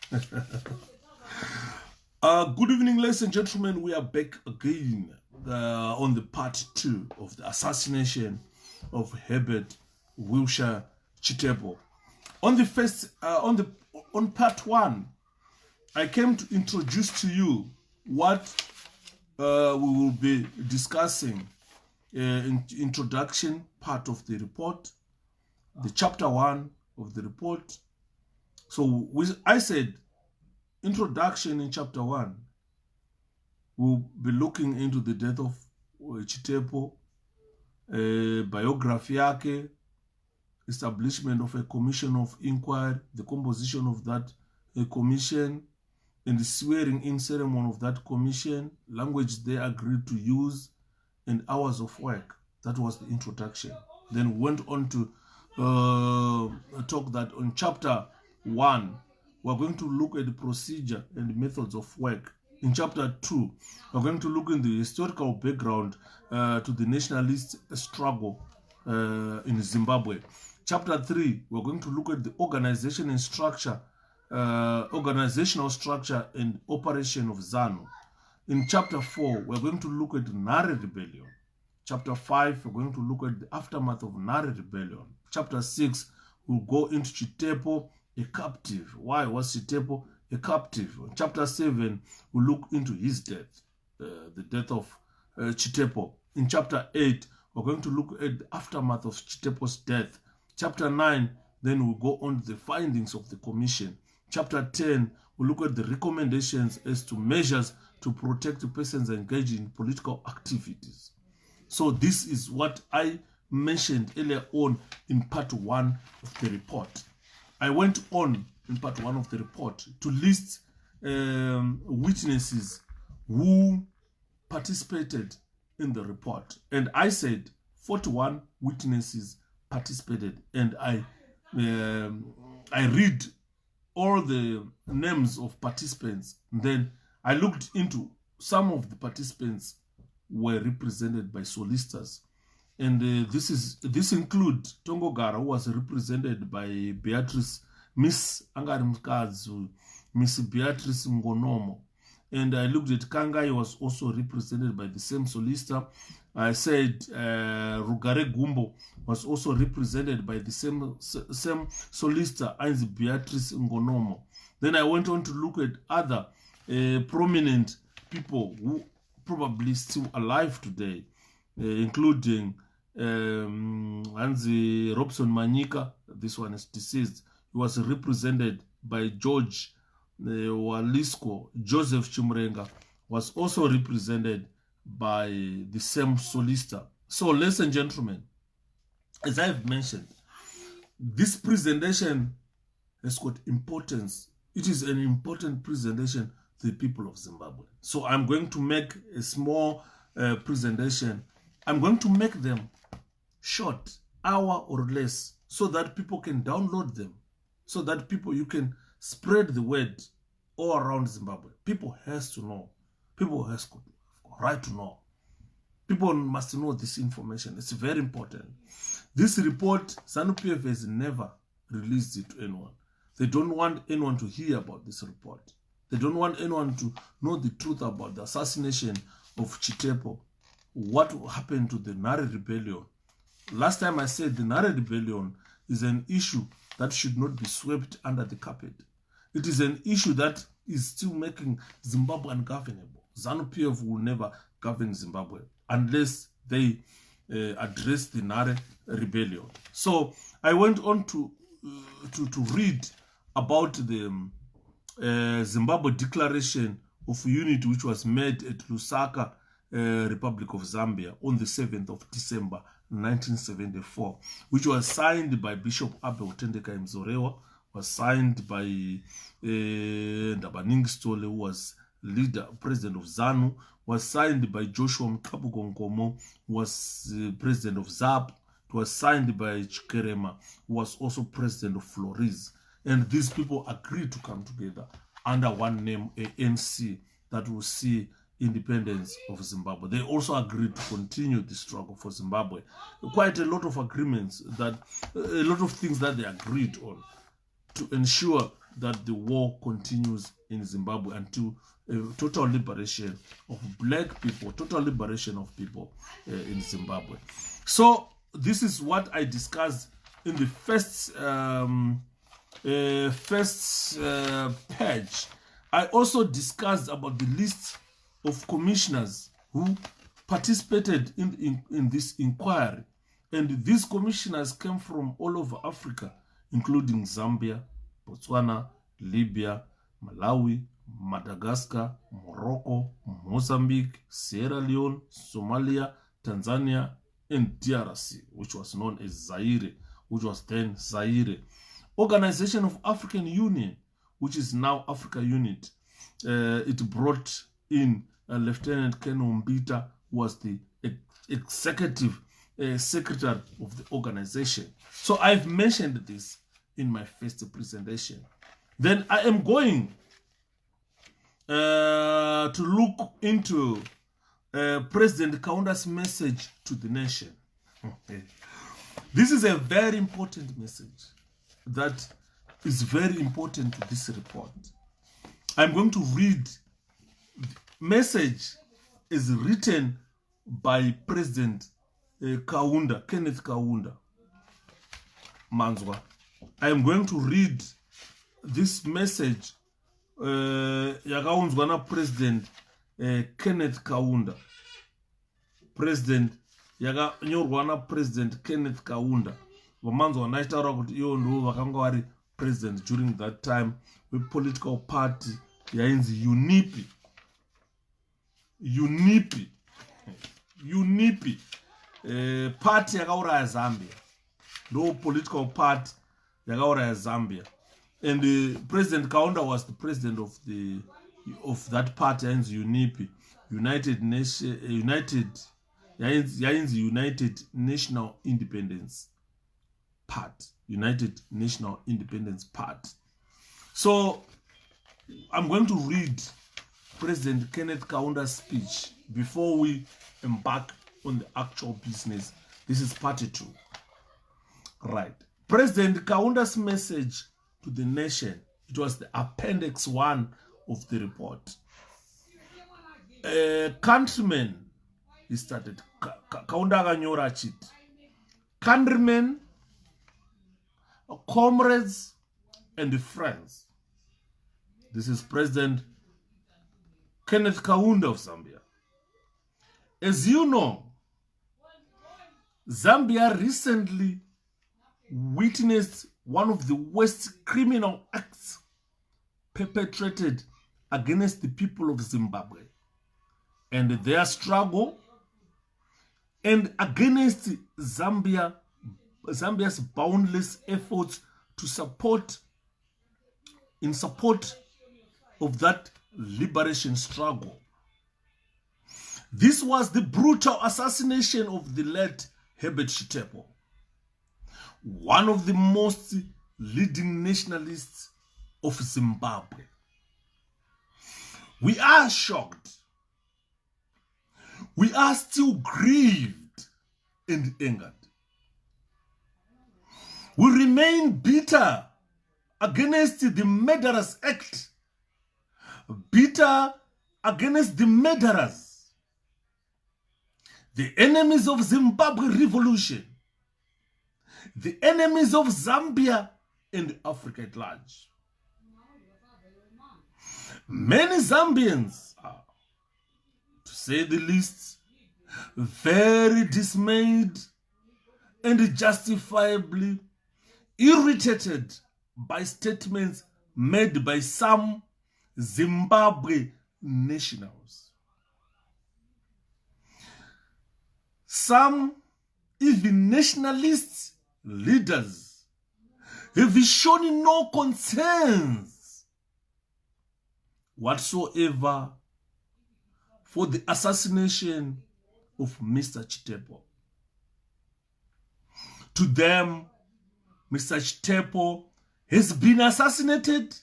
Good evening, ladies and gentlemen. We are back again on the part 2 of the assassination of Herbert Wiltshire Chitepo. On part 1, I came to introduce to you what we will be discussing in introduction part of the report, the chapter 1 of the report. So I said introduction in chapter 1, we'll be looking into the death of Chitepo, biography yake, establishment of a commission of inquiry, the composition of that commission, and the swearing in ceremony of that commission, language they agreed to use, and hours of work. That was the introduction. Then went on to talk that on chapter 1, we're going to look at the procedure and methods of work. In chapter 2, we're going to look in the historical background to the nationalist struggle in Zimbabwe. Chapter 3, we're going to look at the organization and structure, organizational structure and operation of ZANU. In chapter 4, we're going to look at the Nare Rebellion. Chapter 5, we're going to look at the aftermath of Nare Rebellion. Chapter 6, we'll go into Chitepo, a captive. Why was Chitepo a captive? Chapter 7, we'll look into his death, the death of Chitepo. In chapter 8, we're going to look at the aftermath of Chitepo's death. Chapter 9, then we'll go on to the findings of the commission. Chapter 10, we'll look at the recommendations as to measures to protect persons engaged in political activities. So this is what I mentioned earlier on in part 1 of the report. I went on in part 1 of the report to list witnesses who participated in the report. And I said 41 witnesses participated. And I read all the names of participants. Then I looked into some of the participants were represented by solicitors. And this include Tongogara, who was represented by Miss Beatrice Ngonomo. And I looked at Kangai, was also represented by the same solicitor. I said Rugare Gumbo was also represented by the same solicitor, as Beatrice Ngonomo. Then I went on to look at other prominent people who probably still alive today, including Hansi Robson Manyika. This one is deceased. He was represented by George Walisco. Joseph Chimrenga was also represented by the same solicitor. So, ladies and gentlemen, as I have mentioned, this presentation has got importance. It is an important presentation to the people of Zimbabwe. So I'm going to make a small presentation. I'm going to make them short, hour or less, so that people can download them, so that you can spread the word all around Zimbabwe. People has to know. People has got right to know. People must know this information. It's very important. This report, ZANU-PF has never released it to anyone. They don't want anyone to hear about this report. They don't want anyone to know the truth about the assassination of Chitepo. What happened to the Nare Rebellion? Last time I said the Nare Rebellion is an issue that should not be swept under the carpet. It is an issue that is still making Zimbabwe ungovernable. ZANU-PF will never govern Zimbabwe unless they address the Nare Rebellion. So I went on to read about the Zimbabwe Declaration of Unity, which was made at Lusaka, Republic of Zambia, on the 7th of December 1974, which was signed by Bishop Abel Tendeka Mzorewa, was signed by Ndabaningi Stole, who was president of ZANU, was signed by Joshua Mkabugongomo, who was president of ZAP. It was signed by Chikerema, who was also president of Flores. And these people agreed to come together under one name, ANC, that will see independence of Zimbabwe. They also agreed to continue the struggle for Zimbabwe. Quite a lot of agreements, a lot of things that they agreed on to ensure that the war continues in Zimbabwe until total liberation of black people, total liberation of people in Zimbabwe. So this is what I discussed in the first page. I also discussed about the list of commissioners who participated in this inquiry. And these commissioners came from all over Africa, including Zambia, Botswana, Libya, Malawi, Madagascar, Morocco, Mozambique, Sierra Leone, Somalia, Tanzania, and DRC, which was known as Zaire, which was then Zaire. Organization of African Union, which is now Africa Unit. It brought in Lieutenant Ken Mbita, who was the executive secretary of the organization. So I've mentioned this in my first presentation. Then I am going to look into President Kaunda's message to the nation. This is a very important message that is very important to this report. I'm going to read the message is written by President Kaunda, Kenneth Kaunda Manzwa. I am going to read this message yakaunzwa na President Kenneth Kaunda. President yakanyorwa na President Kenneth Kaunda. Vamanzwa naitaura kuti iyo ndo vakanga vari president during that time with political party yainzi UNIPI party yakauraya Zambia. No political party yakauraya Zambia. And President Kaunda was the president of that party yainzi UNIPI, United National Independence Party. United National Independence Party. So I'm going to read President Kenneth Kaunda's speech before we embark on the actual business. This is part 2. Right. President Kaunda's message to the nation. It was the appendix 1 of the report. Countrymen, he started. Kaunda akanyora achiti. Countrymen, comrades, and friends. This is President Kenneth Kaunda of Zambia. As you know, Zambia recently witnessed one of the worst criminal acts perpetrated against the people of Zimbabwe and their struggle, and against Zambia's boundless efforts in support of that liberation struggle. This was the brutal assassination of the late Herbert Chitepo, one of the most leading nationalists of Zimbabwe. We are shocked. We are still grieved and angered. We remain bitter against the murderous act, bitter against the murderers, the enemies of Zimbabwe revolution, the enemies of Zambia and Africa at large. Many Zambians are, to say the least, very dismayed and justifiably irritated by statements made by some Zimbabwe nationals. Some even nationalist leaders have shown no concerns whatsoever for the assassination of Mr. Chitepo. To them, Mr. Chitepo has been assassinated,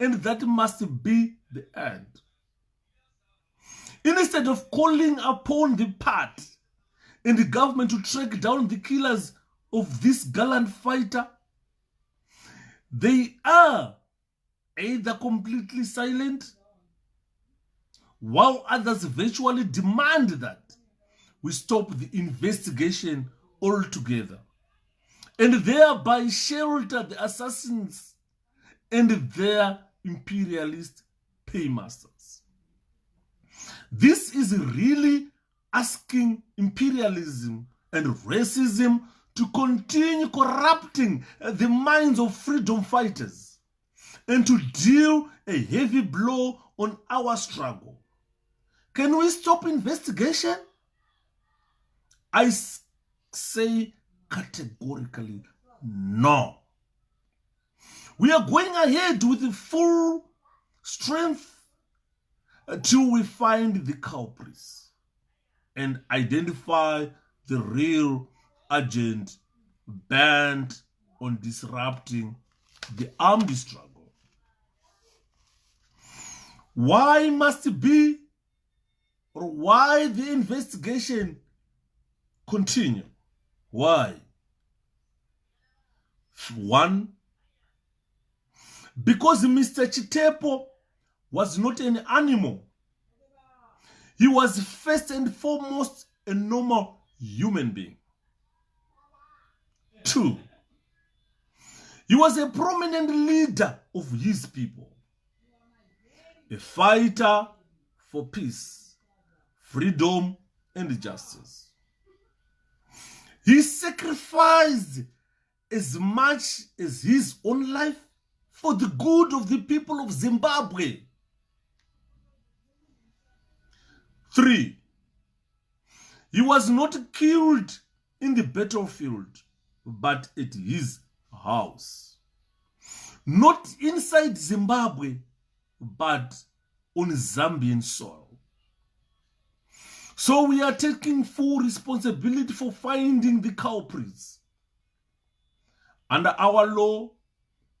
and that must be the end. Instead of calling upon the party and the government to track down the killers of this gallant fighter, they are either completely silent, while others virtually demand that we stop the investigation altogether, and thereby shelter the assassins and their imperialist paymasters. This is really asking imperialism and racism to continue corrupting the minds of freedom fighters and to deal a heavy blow on our struggle. Can we stop investigation? I say categorically no. We are going ahead with full strength till we find the culprits and identify the real agent bent on disrupting the armed struggle. Why must it be, or why the investigation continue? Why? One, because Mr. Chitepo was not an animal. He was first and foremost a normal human being. Two, he was a prominent leader of his people, a fighter for peace, freedom, and justice. He sacrificed as much as his own life for the good of the people of Zimbabwe. 3, he was not killed in the battlefield, but at his house. Not inside Zimbabwe, but on Zambian soil. So we are taking full responsibility for finding the culprits. Under our law,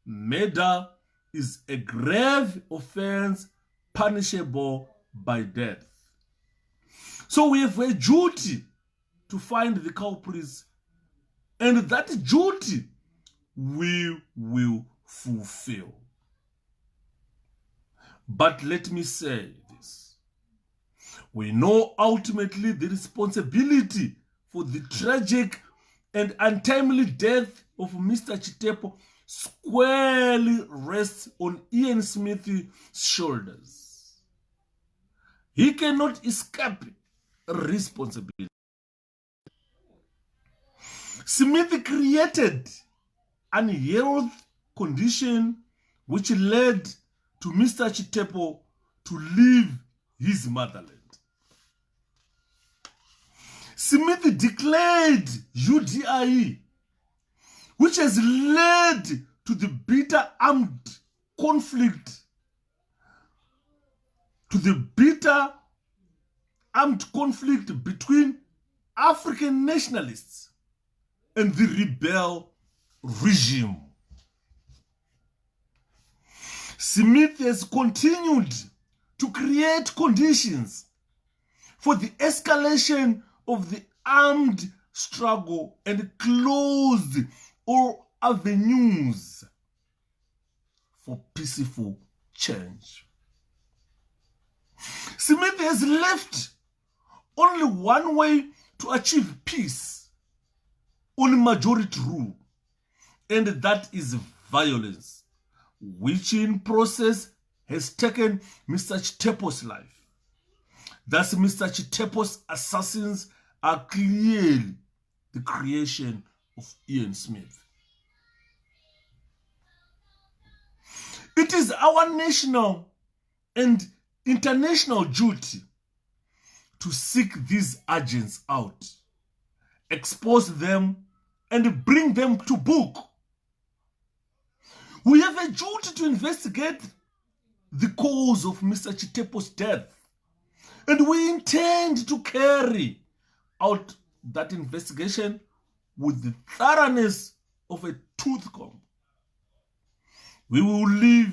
murder is a grave offense punishable by death. So we have a duty to find the culprits, and that duty we will fulfill. But let me say this. We know ultimately the responsibility for the tragic and untimely death of Mr. Chitepo squarely rests on Ian Smith's shoulders. He cannot escape responsibility. Smith created an health condition which led to Mr. Chitepo to leave his motherland. Smith declared UDI, which has led to the bitter armed conflict, between African nationalists and the rebel regime. Smith has continued to create conditions for the escalation of the armed struggle and closed all avenues for peaceful change. Smith has left only one way to achieve peace on majority rule, and that is violence, which in process has taken Mr. Chitepo's life. Thus, Mr. Chitepo's assassins are clearly the creation of Ian Smith. It is our national and international duty to seek these agents out, expose them, and bring them to book. We have a duty to investigate the cause of Mr. Chitepo's death, and we intend to carry out that investigation with the thoroughness of a tooth comb. We will leave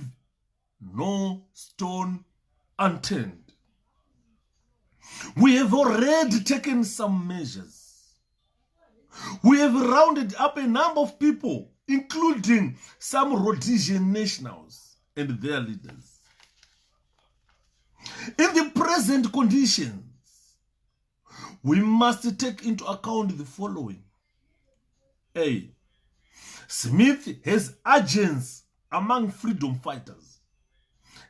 no stone unturned. We have already taken some measures. We have rounded up a number of people, including some Rhodesian nationals, and their leaders. In the present conditions, we must take into account the following. A. Smith has agents among freedom fighters,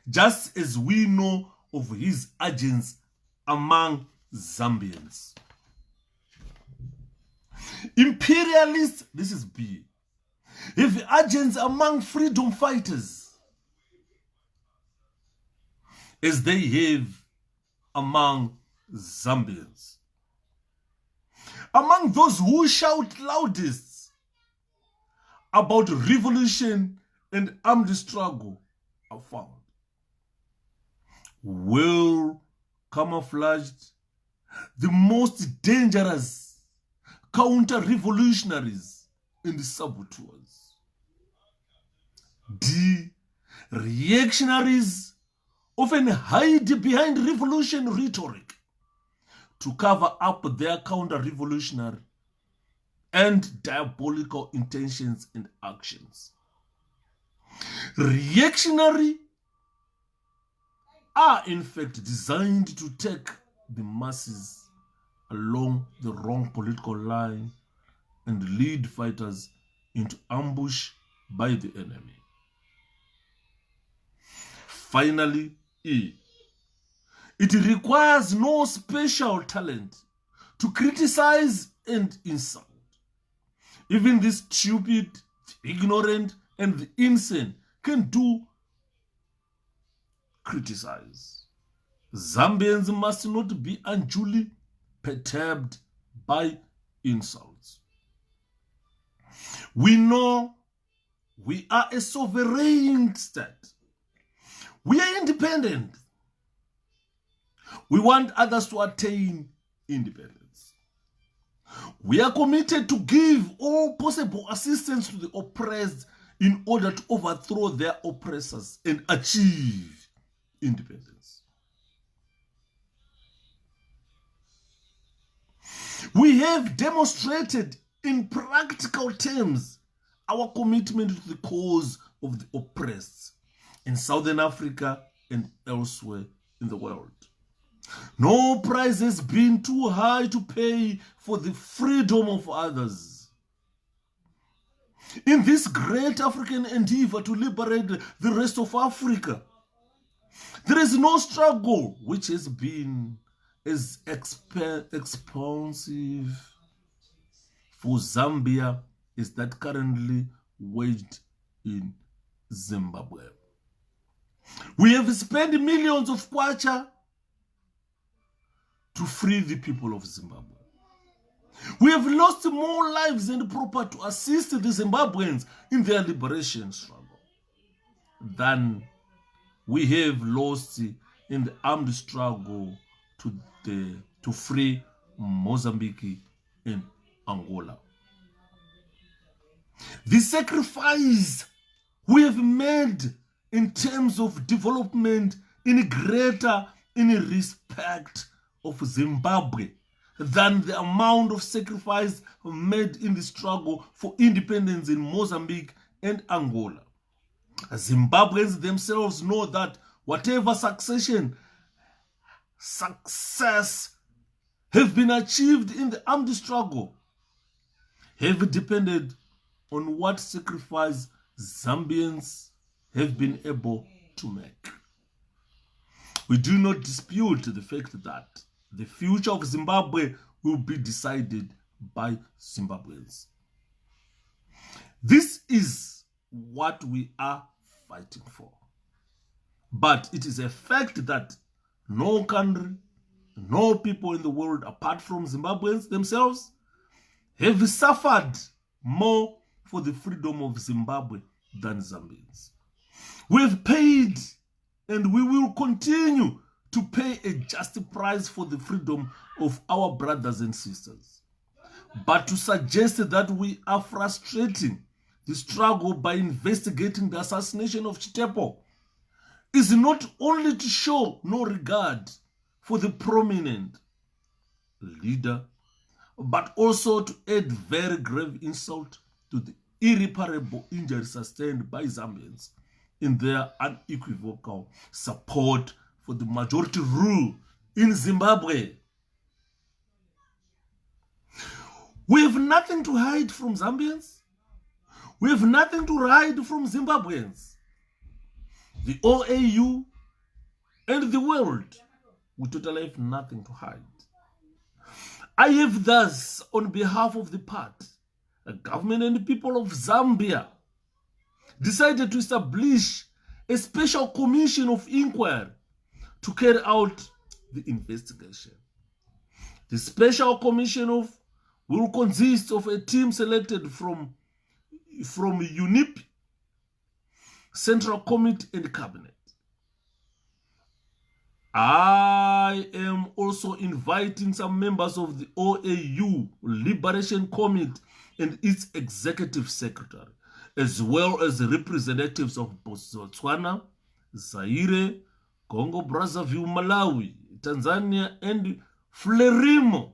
just as we know of his agents among Zambians. Imperialists, this is B, have agents among freedom fighters, as they have among Zambians. Among those who shout loudest about revolution and armed struggle are found well camouflaged, the most dangerous counter-revolutionaries and saboteurs. D. Reactionaries often hide behind revolution rhetoric to cover up their counter-revolutionary and diabolical intentions and actions. Reactionary are in fact designed to take the masses along the wrong political line and lead fighters into ambush by the enemy. Finally, E. It requires no special talent to criticize and insult. Even the stupid, the ignorant, and the insane can do criticize. Zambians must not be unduly perturbed by insults. We know we are a sovereign state. We are independent. We want others to attain independence. We are committed to give all possible assistance to the oppressed in order to overthrow their oppressors and achieve independence. We have demonstrated in practical terms our commitment to the cause of the oppressed in Southern Africa and elsewhere in the world. No price has been too high to pay for the freedom of others. In this great African endeavor to liberate the rest of Africa, there is no struggle which has been as expansive for Zambia as that currently waged in Zimbabwe. We have spent millions of kwacha to free the people of Zimbabwe. We have lost more lives and property to assist the Zimbabweans in their liberation struggle than we have lost in the armed struggle to free Mozambique and Angola. The sacrifice we have made in terms of development in respect of Zimbabwe than the amount of sacrifice made in the struggle for independence in Mozambique and Angola. Zimbabweans themselves know that whatever success have been achieved in the armed struggle have depended on what sacrifice Zambians have been able to make. We do not dispute the fact that the future of Zimbabwe will be decided by Zimbabweans. This is what we are fighting for. But it is a fact that no country, no people in the world apart from Zimbabweans themselves have suffered more for the freedom of Zimbabwe than Zambians. We have paid and we will continue to pay a just price for the freedom of our brothers and sisters. But to suggest that we are frustrating the struggle by investigating the assassination of Chitepo is not only to show no regard for the prominent leader, but also to add very grave insult to the irreparable injury sustained by Zambians in their unequivocal support for the majority rule in Zimbabwe. We have nothing to hide from Zambians. We have nothing to hide from Zimbabweans. The OAU and the world, we totally have nothing to hide. I have thus, on behalf of the party, the government and the people of Zambia, decided to establish a special commission of inquiry to carry out the investigation. The special commission will consist of a team selected from UNIP, Central Committee and Cabinet. I am also inviting some members of the OAU Liberation Committee and its executive secretary, as well as representatives of Botswana, Zaire, Congo Brazzaville, Malawi, Tanzania, and Frelimo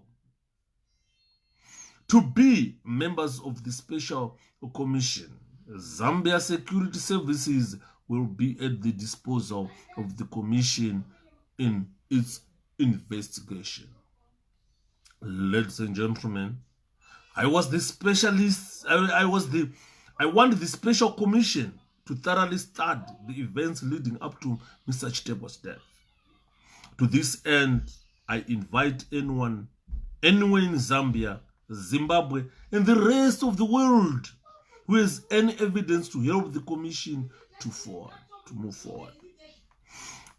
to be members of the special commission. Zambia Security Services will be at the disposal of the commission in its investigation. Ladies and gentlemen, I want the special commission to thoroughly study the events leading up to Mr. Chitepo's death. To this end, I invite anyone in Zambia, Zimbabwe, and the rest of the world who has any evidence to help the commission to move forward.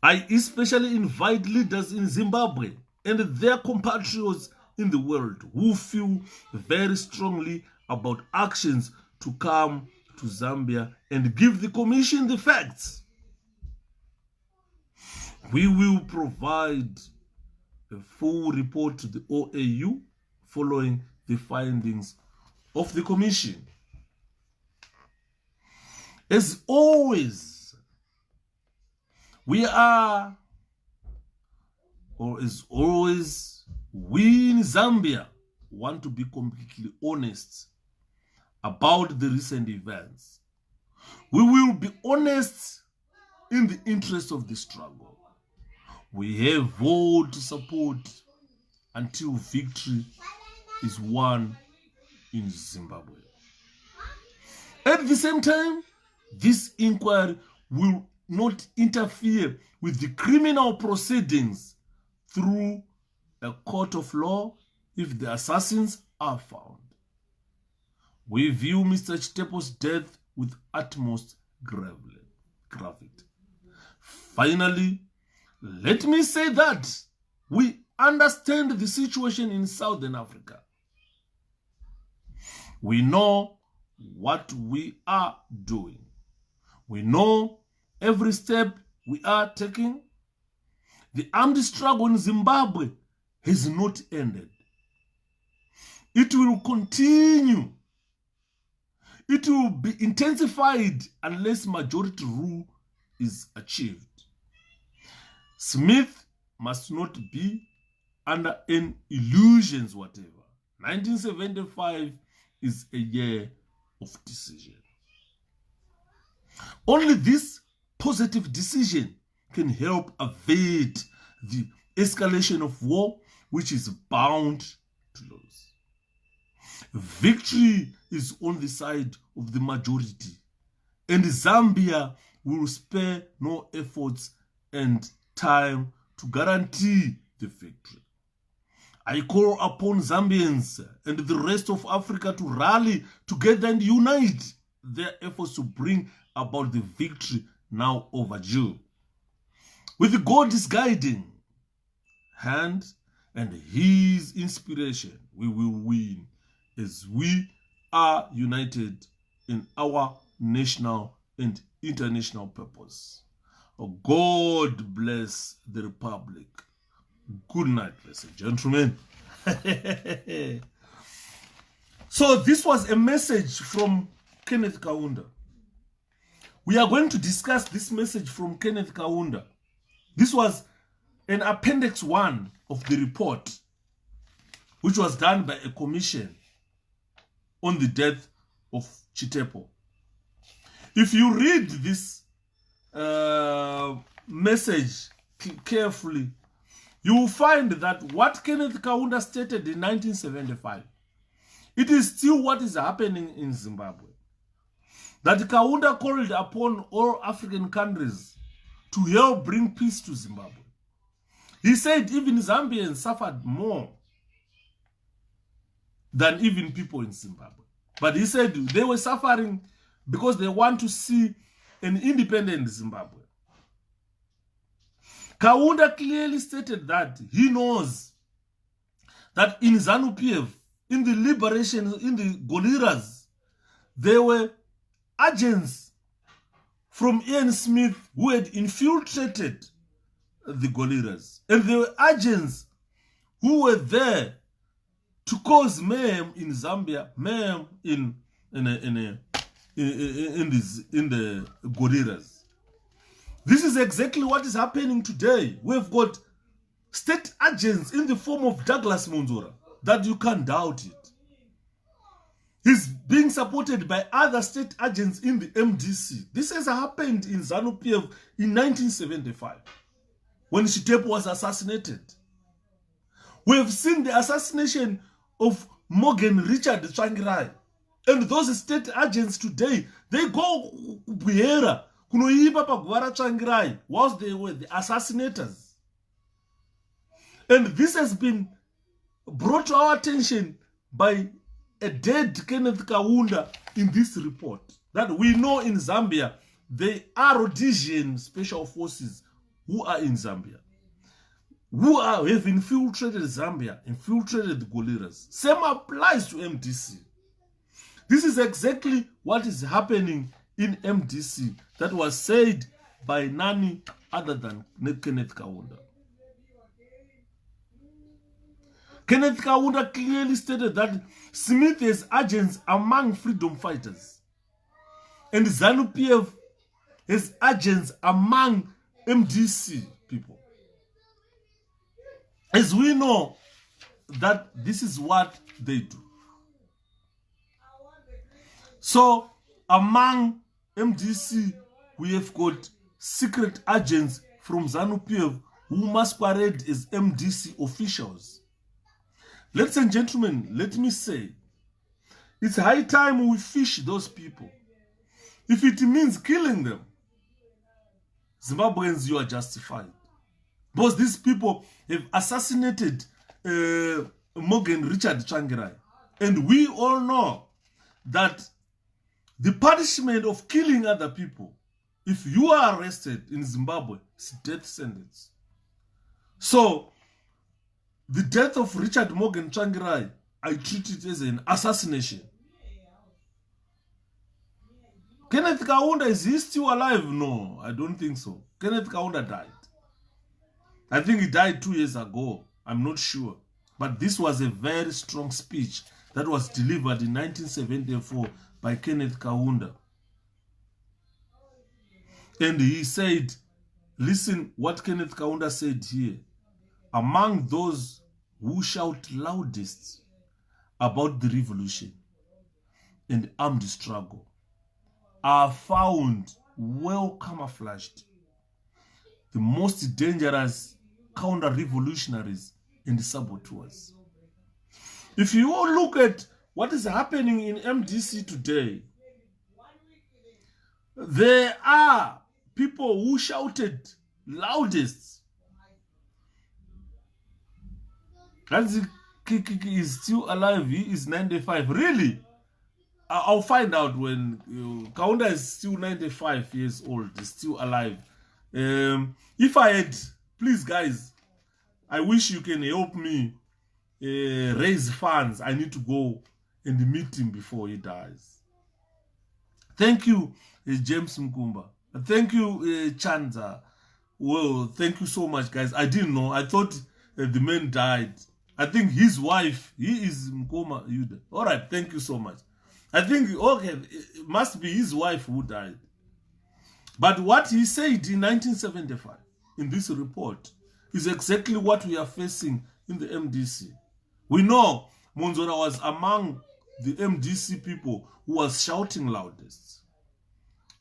I especially invite leaders in Zimbabwe and their compatriots in the world who feel very strongly about actions to come to Zambia and give the commission the facts. We will provide a full report to the OAU following the findings of the commission. As always, we in Zambia want to be completely honest about the recent events. We will be honest in the interest of the struggle. We have voted to support until victory is won in Zimbabwe. At the same time, this inquiry will not interfere with the criminal proceedings through a court of law if the assassins are found. We view Mr. Chitepo's death with utmost gravity. Finally, let me say that we understand the situation in Southern Africa. We know what we are doing. We know every step we are taking. The armed struggle in Zimbabwe has not ended. It will continue. It will be intensified unless majority rule is achieved. Smith must not be under any illusions whatever. 1975 is a year of decision. Only this positive decision can help evade the escalation of war, which is bound to lose. Victory is on the side of the majority, and Zambia will spare no efforts and time to guarantee the victory. I call upon Zambians and the rest of Africa to rally together and unite their efforts to bring about the victory now overdue. With God's guiding hand and His inspiration, we will win as we are united in our national and international purpose. God bless the Republic. Good night, ladies and gentlemen. So this was a message from Kenneth Kaunda. We are going to discuss this message from Kenneth Kaunda. This was an appendix 1 of the report, which was done by a commission on the death of Chitepo. If you read this message carefully, you will find that what Kenneth Kaunda stated in 1975, it is still what is happening in Zimbabwe. That Kaunda called upon all African countries to help bring peace to Zimbabwe. He said even Zambians suffered more than even people in Zimbabwe. But he said they were suffering because they want to see an independent Zimbabwe. Kaunda clearly stated that he knows that in ZANU-PF, in the liberation, in the guerrillas, there were agents from Ian Smith who had infiltrated the guerrillas. And there were agents who were there to cause mayhem in Zambia, mayhem in the guerrillas. This is exactly what is happening today. We've got state agents in the form of Douglas Munzura, that you can't doubt it. He's being supported by other state agents in the MDC. This has happened in ZANU-PF in 1975, when Chitepo was assassinated. We've seen the assassination of Morgan Richard Tsvangirai. And those state agents today, they go Buhera, kunoipa pagwara Tsvangirai, whilst they were the assassinators. And this has been brought to our attention by a dead Kenneth Kaunda in this report. That we know in Zambia, they are Rhodesian special forces who are in Zambia, who have infiltrated Zambia, infiltrated the guerrillas. Same applies to MDC. This is exactly what is happening in MDC that was said by none other than Kenneth Kaunda. Kenneth Kaunda clearly stated that Smith has agents among freedom fighters, and ZANU-PF has agents among MDC people. As we know that this is what they do. So among MDC, we have got secret agents from ZANU-PF who masquerade as MDC officials. Ladies and gentlemen, let me say, it's high time we fish those people. If it means killing them, Zimbabweans, you are justified. Because these people have assassinated Morgan Richard Tsvangirai. And we all know that the punishment of killing other people, if you are arrested in Zimbabwe, is death sentence. So, the death of Richard Morgan Tsvangirai, I treat it as an assassination. Kenneth Kaunda, is he still alive? No, I don't think so. Kenneth Kaunda died. I think he died 2 years ago. I'm not sure. But this was a very strong speech that was delivered in 1974 by Kenneth Kaunda. And he said, listen what Kenneth Kaunda said here. Among those who shout loudest about the revolution and armed struggle are found well camouflaged the most dangerous counter-revolutionaries and saboteurs. If you all look at what is happening in MDC today, there are people who shouted loudest. Kiki is still alive. He is 95. Really? I'll find out when Kaunda is still 95 years old. He's still alive. If I had, please guys, I wish you can help me raise funds. I need to go and meet him before he dies. Thank you, James Mkumba. Thank you, Chanza. Well, thank you so much, guys. I didn't know. I thought the man died. I think his wife, he is Mkoma Yuda. All right, thank you so much. I think, okay, it must be his wife who died. But what he said in 1975 in this report is exactly what we are facing in the MDC. We know Munzora was among the MDC people who was shouting loudest.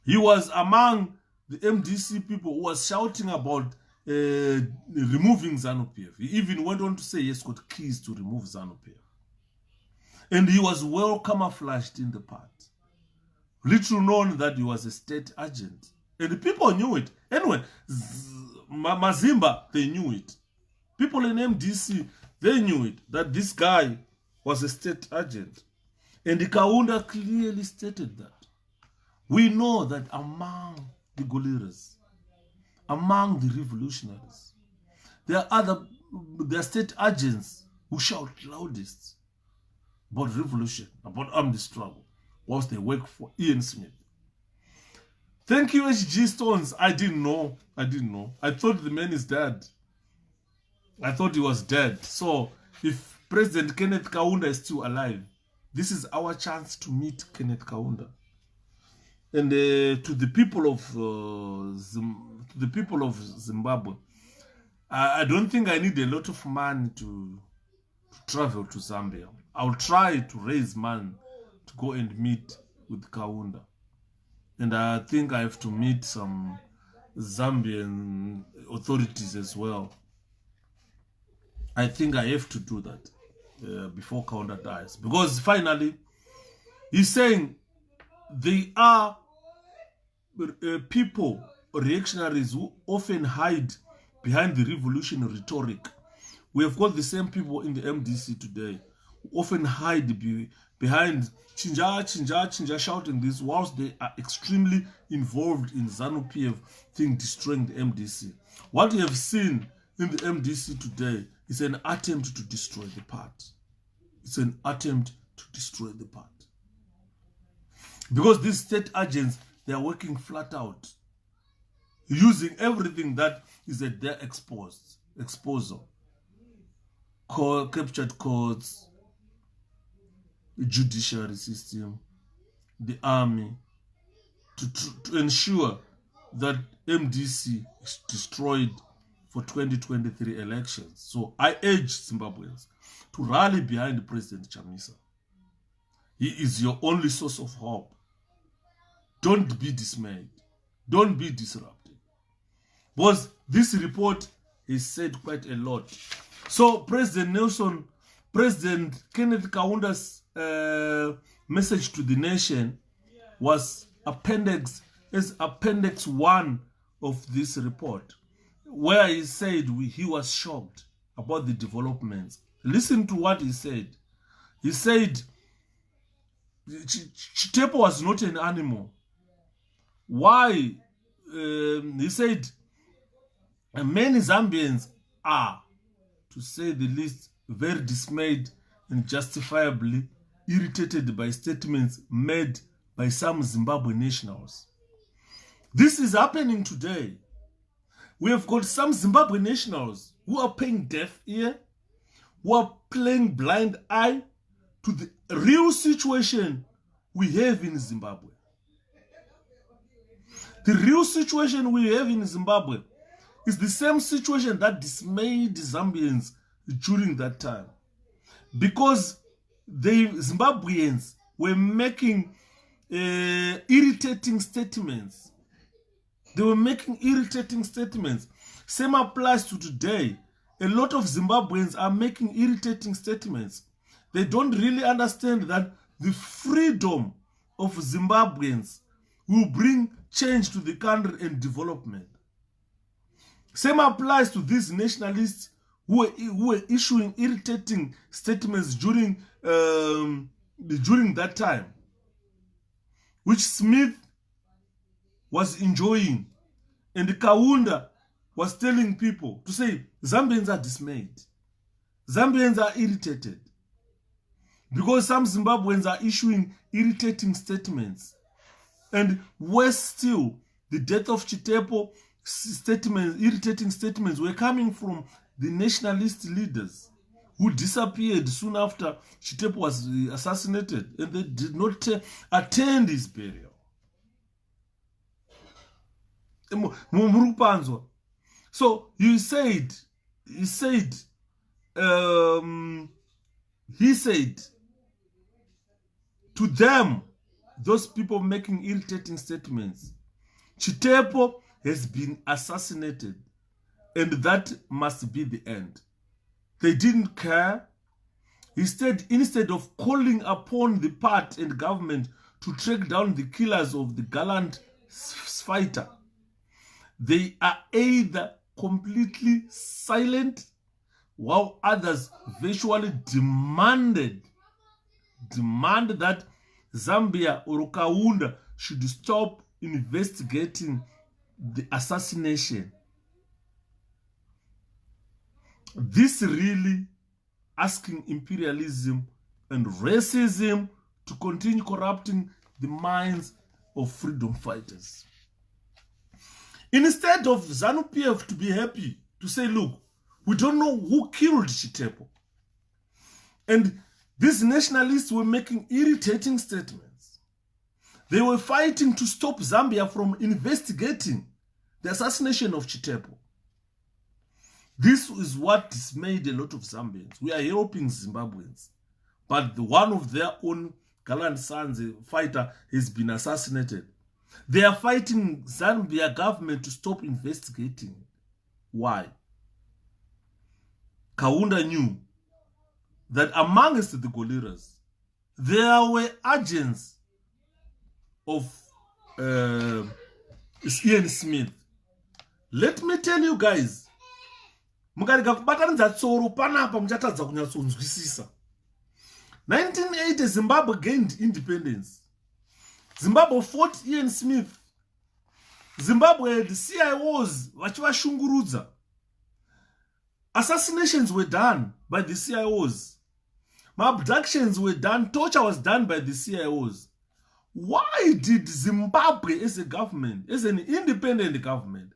He was among the MDC people who was shouting about removing ZANU-PF. He even went on to say he has got keys to remove ZANU-PF. And he was well camouflaged in the part. Little known that he was a state agent. And the people knew it. Anyway, Mazimba, they knew it. People in MDC, they knew it, that this guy was a state agent. And the Kaunda clearly stated that. We know that among the Goliras, among the revolutionaries, there are state agents who shout loudest about revolution, about armed struggle, whilst they work for Ian Smith. Thank you, HG Stones. I didn't know. I thought the man is dead. I thought he was dead. So, if President Kenneth Kaunda is still alive, this is our chance to meet Kenneth Kaunda. And to the people of Zimbabwe, I don't think I need a lot of money to travel to Zambia. I'll try to raise money to go and meet with Kaunda. And I think I have to meet some Zambian authorities as well. I think I have to do that before Kaunda dies. Because finally, he's saying they are people, reactionaries, who often hide behind the revolution rhetoric. We have got the same people in the MDC today who often hide behind chinja shouting this, whilst they are extremely involved in ZANU-PF thing destroying the MDC. What we have seen in the MDC today is an attempt to destroy the party. It's an attempt to destroy the party. Because these state agents, they are working flat out, using everything that is at their exposure. Captured courts, the judiciary system, the army, to ensure that MDC is destroyed for 2023 elections. So I urge Zimbabweans to rally behind President Shamiso. He is your only source of hope. Don't be dismayed. Don't be disrupted. Because this report has said quite a lot. So President Kenneth Kaunda's message to the nation was appendix 1 of this report, where he said he was shocked about the developments. Listen to what he said. He said Chitepo was not an animal. Why? He said many Zambians are, to say the least, very dismayed and justifiably irritated by statements made by some Zimbabwe nationals. This is happening today. We have got some Zimbabwe nationals who are paying deaf ear, who are playing blind eye to the real situation we have in Zimbabwe. The real situation we have in Zimbabwe is the same situation that dismayed Zambians during that time. Because the Zimbabweans were making irritating statements. They were making irritating statements. Same applies to today. A lot of Zimbabweans are making irritating statements. They don't really understand that the freedom of Zimbabweans will bring change to the country and development. Same applies to these nationalists who were issuing irritating statements during that time, which Smith was enjoying, and the Kaunda was telling people to say Zambians are dismayed, Zambians are irritated, because some Zimbabweans are issuing irritating statements. And worse still, the death of Chitepo statements, irritating statements, were coming from the nationalist leaders who disappeared soon after Chitepo was assassinated, and they did not attend his burial. So he said to them, those people making irritating statements, Chitepo has been assassinated, and that must be the end. They didn't care. Instead of calling upon the party and government to track down the killers of the gallant fighter, they are either completely silent, while others virtually demand that Zambia or Kaunda should stop investigating the assassination. This really asking imperialism and racism to continue corrupting the minds of freedom fighters. Instead of ZANU-PF to be happy to say, look, we don't know who killed Chitepo. And these nationalists were making irritating statements. They were fighting to stop Zambia from investigating the assassination of Chitepo. This is what dismayed a lot of Zambians. We are helping Zimbabweans, but one of their own gallant sons, a fighter, has been assassinated. They are fighting Zambia government to stop investigating. Why? Kaunda knew that amongst the gorillas, there were agents of Ian Smith. Let me tell you guys, mukarega kubatanidza tsoro panapa muchatadza kunyatsonzwisisa. 1980 Zimbabwe gained independence. Zimbabwe fought Ian Smith. Zimbabwe had CIOs vachivashungurudza. Assassinations were done by the CIOs. Abductions were done. Torture was done by the CIOs. Why did Zimbabwe as a government, as an independent government,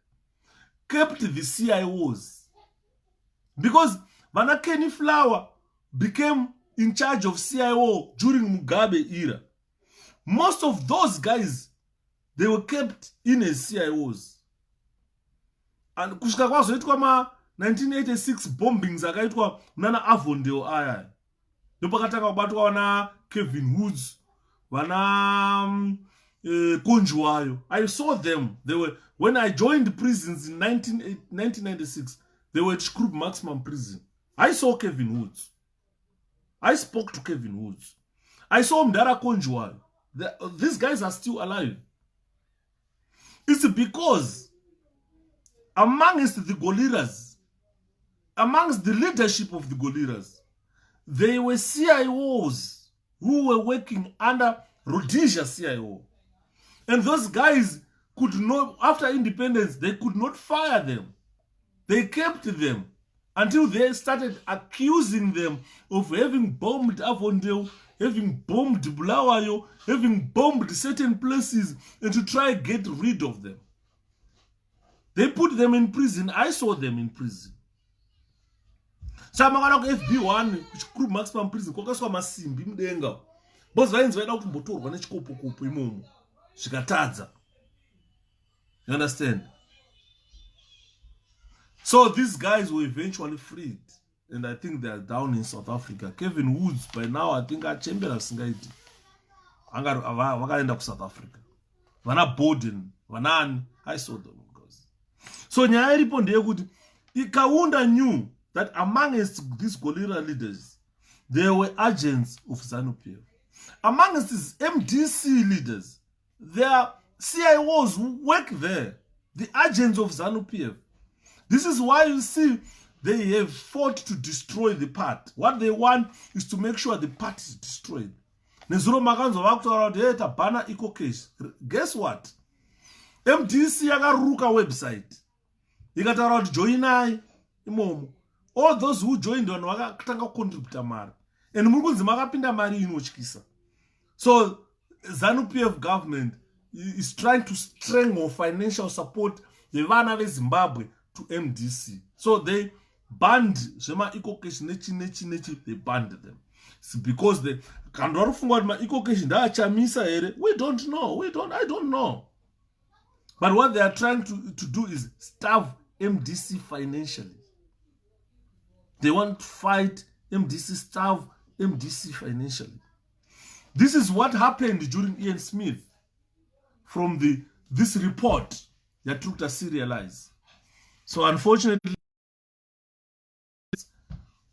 kept the CIOs? Because Vanakeni Flower became in charge of CIO during Mugabe era. Most of those guys, they were kept in as CIOs. And kushika kwazoitwa ma 1986 bombings akaitwa mnana Avondale aya. Ndopakatanga kubatwa wana Kevin Woods, wana Konjwayo. I saw them. They were, when I joined prisons in 1996, they were at Shkrub Maximum Prison. I saw Kevin Woods. I spoke to Kevin Woods. I saw Mdara Konjwayo. These guys are still alive. It's because amongst the gorillas, amongst the leadership of the gorillas, they were CIOs who were working under Rhodesia CIO. And those guys could not, after independence, they could not fire them. They kept them until they started accusing them of having bombed Avondale, having bombed Bulawayo, having bombed certain places, and to try and get rid of them. They put them in prison. I saw them in prison. So I'm going to FB1, which group maximum prison, kokaswa masimbi mdenga. Boss vainzi vaida kuti mbotorwa nechikopo imomo. Zvikatadza. You understand? So these guys were eventually freed. And I think they are down in South Africa. Kevin Woods, by now, I think are Chamberlain Singaiti. Vakaenda to South Africa. Vana Bowden, Vanani, I saw them. So nyaya iripo ndeyekuti Kaunda knew that amongst these gorilla leaders, there were agents of ZANU-PF. Amongst these MDC leaders, there are CIOs who work there, the agents of ZANU-PF. This is why you see they have fought to destroy the party. What they want is to make sure the party is destroyed. Guess what? MDC yakaruka website. Ikataura kuti joinai imomo. All those who joined on vakatanga contributor mari. And mukunzi makapinda mari inotyisa. So ZANU-PF government is trying to strangle financial support the vana veZimbabwe to MDC. So they banned Zema Ecocash nechi, they banned them. It's because they can't ma Ecocash da chamisa ere. We don't know. I don't know. But what they are trying to do is starve MDC financially. They want to fight MDC, starve MDC financially. This is what happened during Ian Smith from this report yatruta serialize. So unfortunately,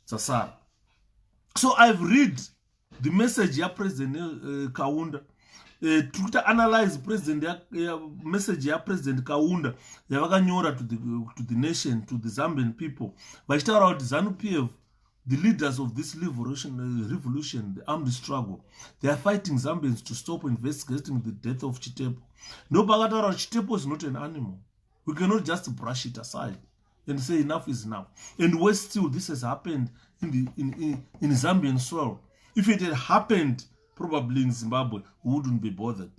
Sasara. So I've read the message ya President Kaunda. To analyze message ya President Kaunda yavakanyora to the nation, to the Zambian people. Vachitaura kuti ZANU-PF, the leaders of this revolution, the armed struggle, they are fighting Zambians to stop investigating the death of Chitepo. No, Bagataura, Chitepo is not an animal. We cannot just brush it aside and say enough is enough. And worse still, this has happened in Zambian soil. If it had happened probably in Zimbabwe, we wouldn't be bothered.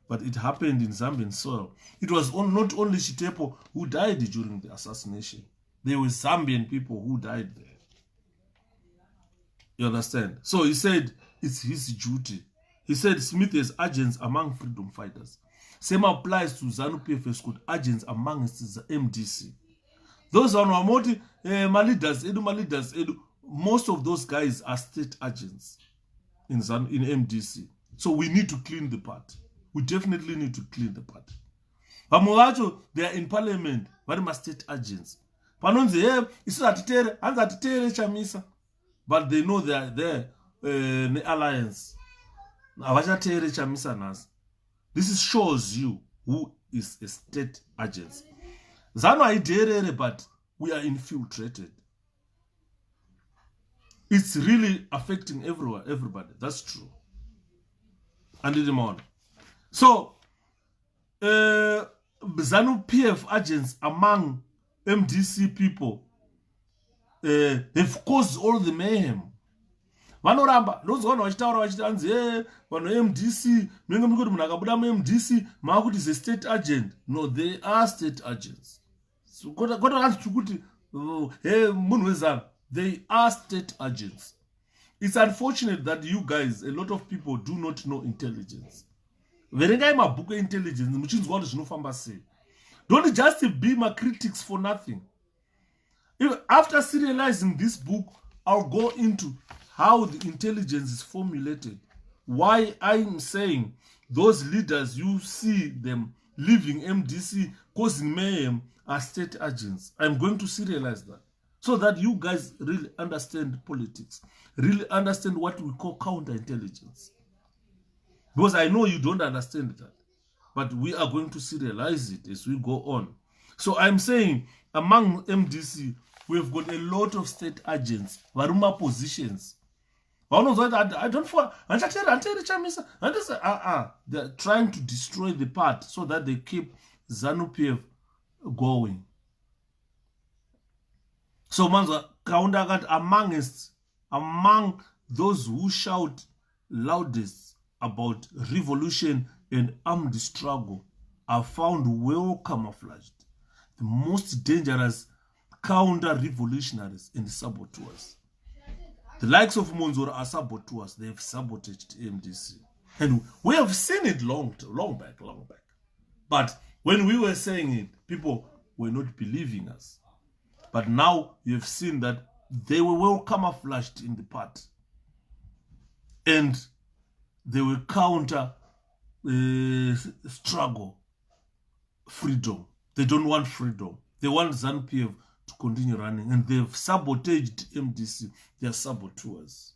But it happened in Zambian soil. It was not only Chitepo who died during the assassination. There were Zambian people who died there. You understand? So he said it's his duty. He said Smith has agents among freedom fighters. Same applies to ZANU-PF has got agents amongst the MDC. Those are Moti, my leaders, most of those guys are state agents in MDC. So we need to clean the party. We definitely need to clean the party. Vamuvacho, they are in parliament, very much state agents. Panonzi, Chamisa. But they know they are there in the alliance. This shows you who is a state agent. ZANU idere, but we are infiltrated. It's really affecting everybody. That's true. And it on. So, ZANU-PF agents among MDC people, they've caused all the mayhem. Vanoramba, those one vachitaura vachitanzi, vano MDC, mnenge mukoti munhu akabuda MDC, maakuti is a state agent. No, they are state agents. So, they are state agents. It's unfortunate that you guys, a lot of people, do not know intelligence. Don't just be my critics for nothing. After serializing this book, I'll go into how the intelligence is formulated. Why I'm saying those leaders, you see them leaving MDC, causing mayhem, are state agents. I'm going to serialize that so that you guys really understand politics, really understand what we call counterintelligence. Because I know you don't understand that. But we are going to serialize it as we go on. So I'm saying among MDC, we've got a lot of state agents, varuma positions. I don't follow. They're trying to destroy the part so that they keep ZANU-PF going. So Kaunda got among those who shout loudest about revolution and armed struggle are found well camouflaged. The most dangerous counter-revolutionaries and saboteurs. The likes of Monzora are saboteurs. They have sabotaged MDC. And we have seen it long back. But when we were saying it, people were not believing us. But now you have seen that they were well camouflaged in the part. And they will counter struggle, freedom. They don't want freedom. They want ZANU-PF to continue running. And they've sabotaged MDC. They are saboteurs.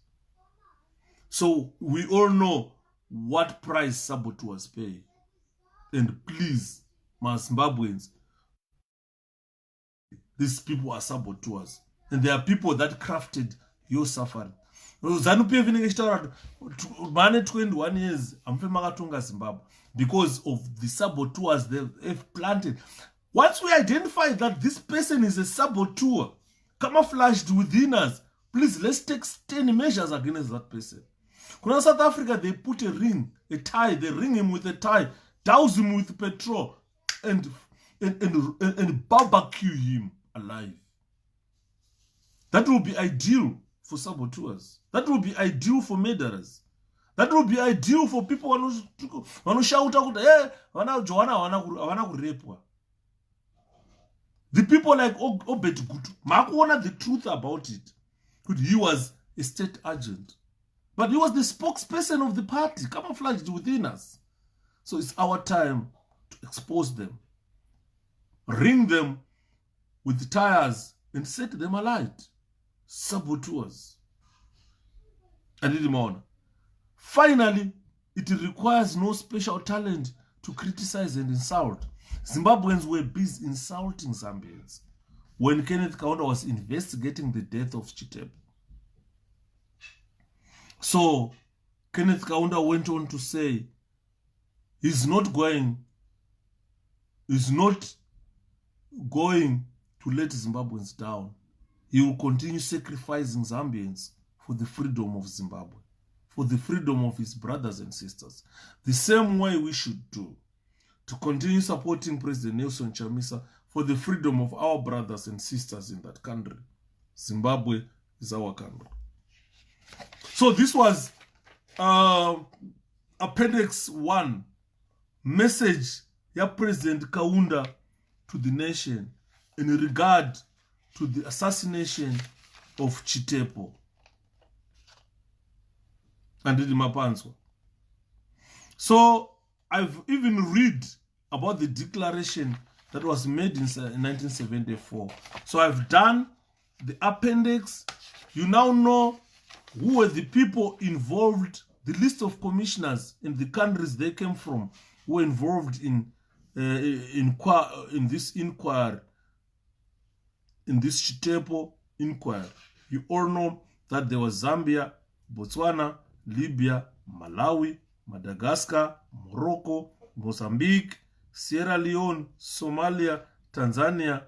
So we all know what price saboteurs pay. And please, my Zimbabweans, these people are saboteurs. And they are people that crafted your suffering. ZANU-PF inenge 21 years amfemakatonga Zimbabwe because of the saboteurs they've planted. Once we identify that this person is a saboteur, camouflaged within us, please let's take 10 measures against that person. In South Africa, they put a ring, a tie, they ring him with a tie, douse him with petrol, and barbecue him alive. That will be ideal for saboteurs. That will be ideal for murderers. That will be ideal for people who shout out, hey, the people like 𝗍𝗿𝗁𝗧𝗜𝗢, Makuona the truth about it. He was a state agent. But he was the spokesperson of the party, camouflaged within us. So it's our time to expose them. ring them with tires, and set them alight. Saboteurs. Finally, it requires no special talent to criticize and insult. Zimbabweans were busy insulting Zambians when Kenneth Kaunda was investigating the death of Chitepo. So, Kenneth Kaunda went on to say, he's not going to let Zimbabweans down. He will continue sacrificing Zambians for the freedom of Zimbabwe, for the freedom of his brothers and sisters. The same way we should do, to continue supporting President Nelson Chamisa for the freedom of our brothers and sisters in that country. Zimbabwe is our country. So this was Appendix 1, message ya President Kaunda to the nation in regard to the assassination of Chitepo. And Mapanswa. So I've even read about the declaration that was made in 1974. So I've done the appendix. You now know who were the people involved, the list of commissioners in the countries they came from who were involved in this inquiry, in this Chitepo inquiry. You all know that there was Zambia, Botswana, Libya, Malawi, Madagascar, Morocco, Mozambique, Sierra Leone, Somalia, Tanzania,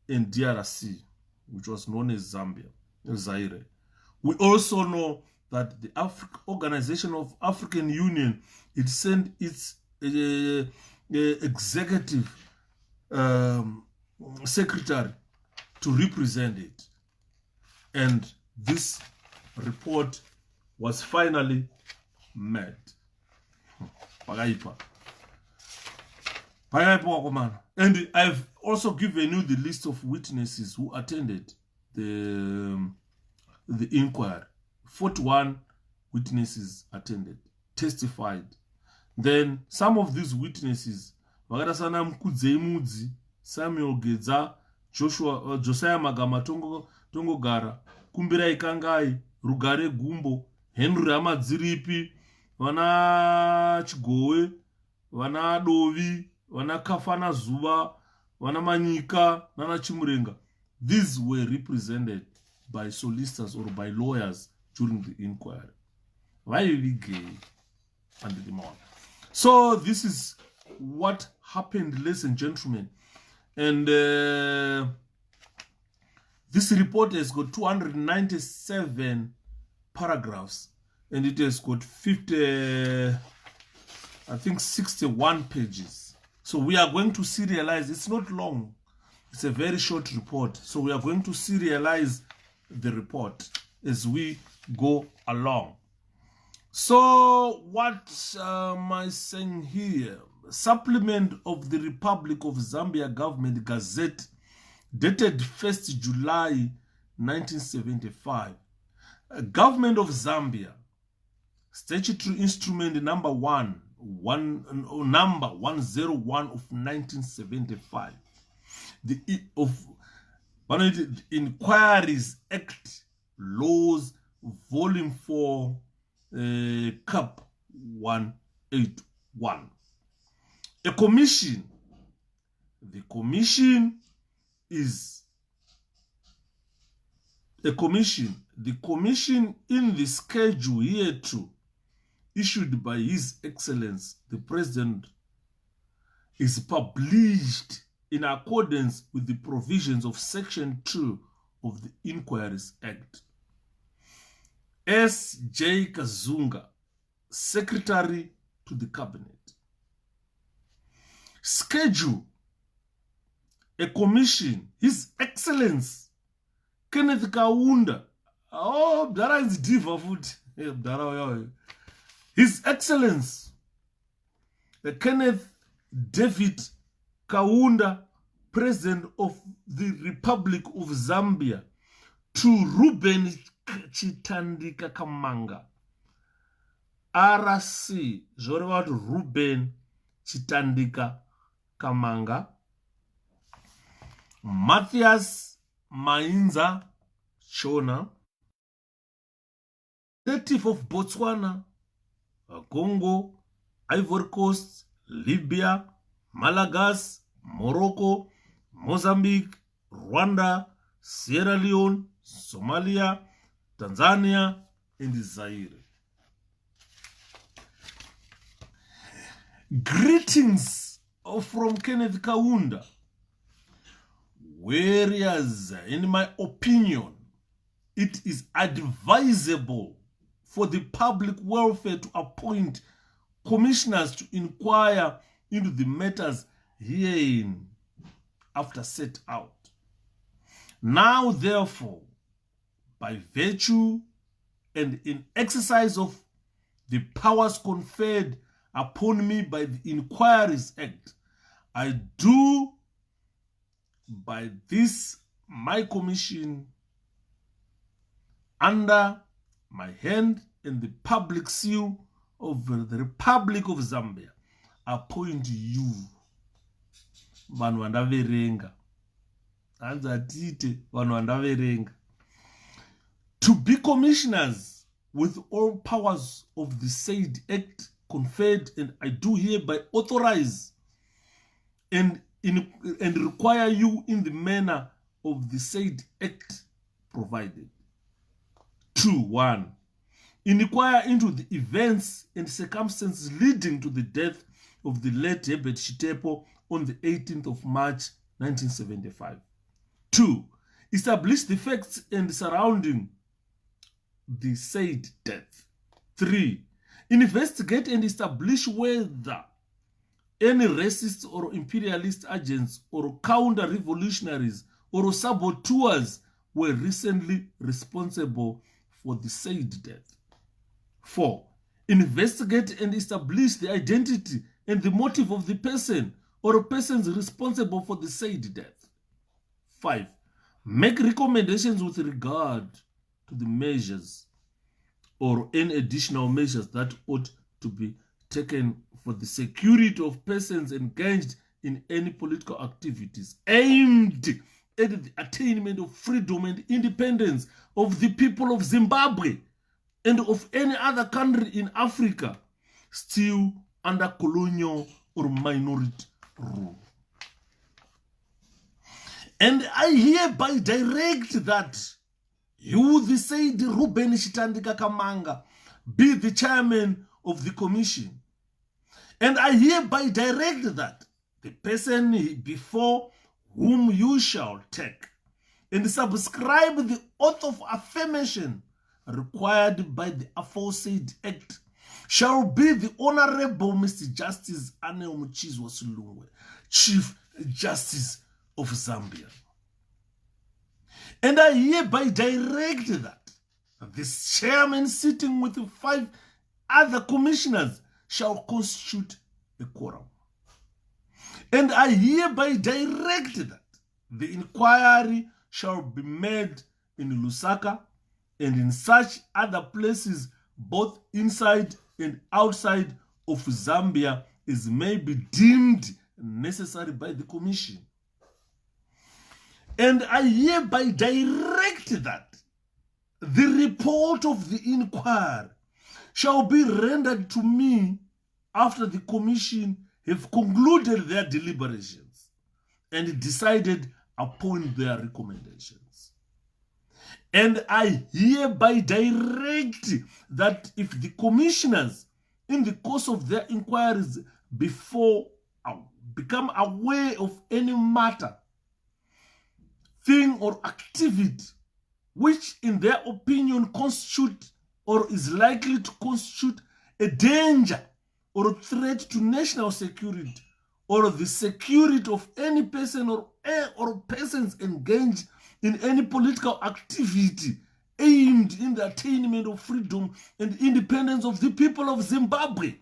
and DRC, which was known as Zambia, Zaire. We also know that the Organization of African Union, it sent its executive secretary to represent it. And this report was finally made. And I've also given you the list of witnesses who attended the inquiry. 41 witnesses attended, testified. Then some of these witnesses, Vakadasana Mkudzeimudzi, Samuel Gedza, Josiah Magama Tongogara, Kumbira Ikangai, Rugare Gumbo, Henry Amadziripi, Vana Chigowe, Vana Dovi, Vana Kafana Zuba, Vana Manyika, Nana Chimurenga. These were represented by solicitors or by lawyers during the inquiry. Why are we gay? So this is what happened, ladies and gentlemen. And this report has got 297 paragraphs, and it has got 61 pages. So we are going to serialize. It's not long. It's a very short report. So we are going to serialize the report as we go along. So what am I saying here? Supplement of the Republic of Zambia Government Gazette dated 1st July 1975. Government of Zambia, Statutory Instrument number 101 of 1975. The Inquiries Act Laws Volume 4 Cap 181. A commission. The commission is a commission. The commission in the schedule hereto issued by His Excellency the President is published in accordance with the provisions of Section 2 of the Inquiries Act. S.J. Kazunga, Secretary to the Cabinet. Schedule. A commission. His Excellency Kenneth Kaunda. Oh, Dara is diva food. His Excellency Kenneth David Kaunda, President of the Republic of Zambia, to Ruben Chitandika Kamanga, RC, Ruben Chitandika Kamanga, Matthias Mainza Chona, native of Botswana, Congo, Ivory Coast, Libya, Malagasy, Morocco, Mozambique, Rwanda, Sierra Leone, Somalia, Tanzania, and Zaire. Greetings from Kenneth Kaunda. Whereas, in my opinion, it is advisable for the public welfare to appoint commissioners to inquire into the matters herein after set out. Now, therefore, by virtue and in exercise of the powers conferred upon me by the Inquiries Act, I do by this my commission under my hand and the public seal of the Republic of Zambia appoint you, vanhu vandaverenga, hanzatite vanhu vandaverenga, to be commissioners with all powers of the said act conferred, and I do hereby authorize and require you in the manner of the said act provided. 2.1. Inquire into the events and circumstances leading to the death of the late Herbert Chitepo on the 18th of March 1975. 2. Establish the facts and surrounding the said death. 3. Investigate and establish whether any racist or imperialist agents or counter-revolutionaries or saboteurs were recently responsible for the said death. 4. Investigate and establish the identity and the motive of the person or persons responsible for the said death. 5. Make recommendations with regard to the measures or any additional measures that ought to be taken for the security of persons engaged in any political activities aimed at the attainment of freedom and independence of the people of Zimbabwe and of any other country in Africa still under colonial or minority rule. And I hereby direct that you, the said Ruben Shitandika Kamanga, be the chairman of the commission. And I hereby direct that the person before whom you shall take and subscribe the oath of affirmation required by the aforesaid act shall be the Honorable Mr. Justice Anel Mchizwa Sulungwe, Chief Justice of Zambia. And I hereby direct that this chairman sitting with 5 other commissioners shall constitute a quorum. And I hereby direct that the inquiry shall be made in Lusaka and in such other places both inside and outside of Zambia as may be deemed necessary by the commission. And I hereby direct that the report of the inquiry shall be rendered to me after the commission have concluded their deliberations and decided upon their recommendations. And I hereby direct that if the commissioners in the course of their inquiries become aware of any matter, thing or activity which in their opinion constitute or is likely to constitute a danger or a threat to national security or the security of any person or persons engaged in any political activity aimed in the attainment of freedom and independence of the people of Zimbabwe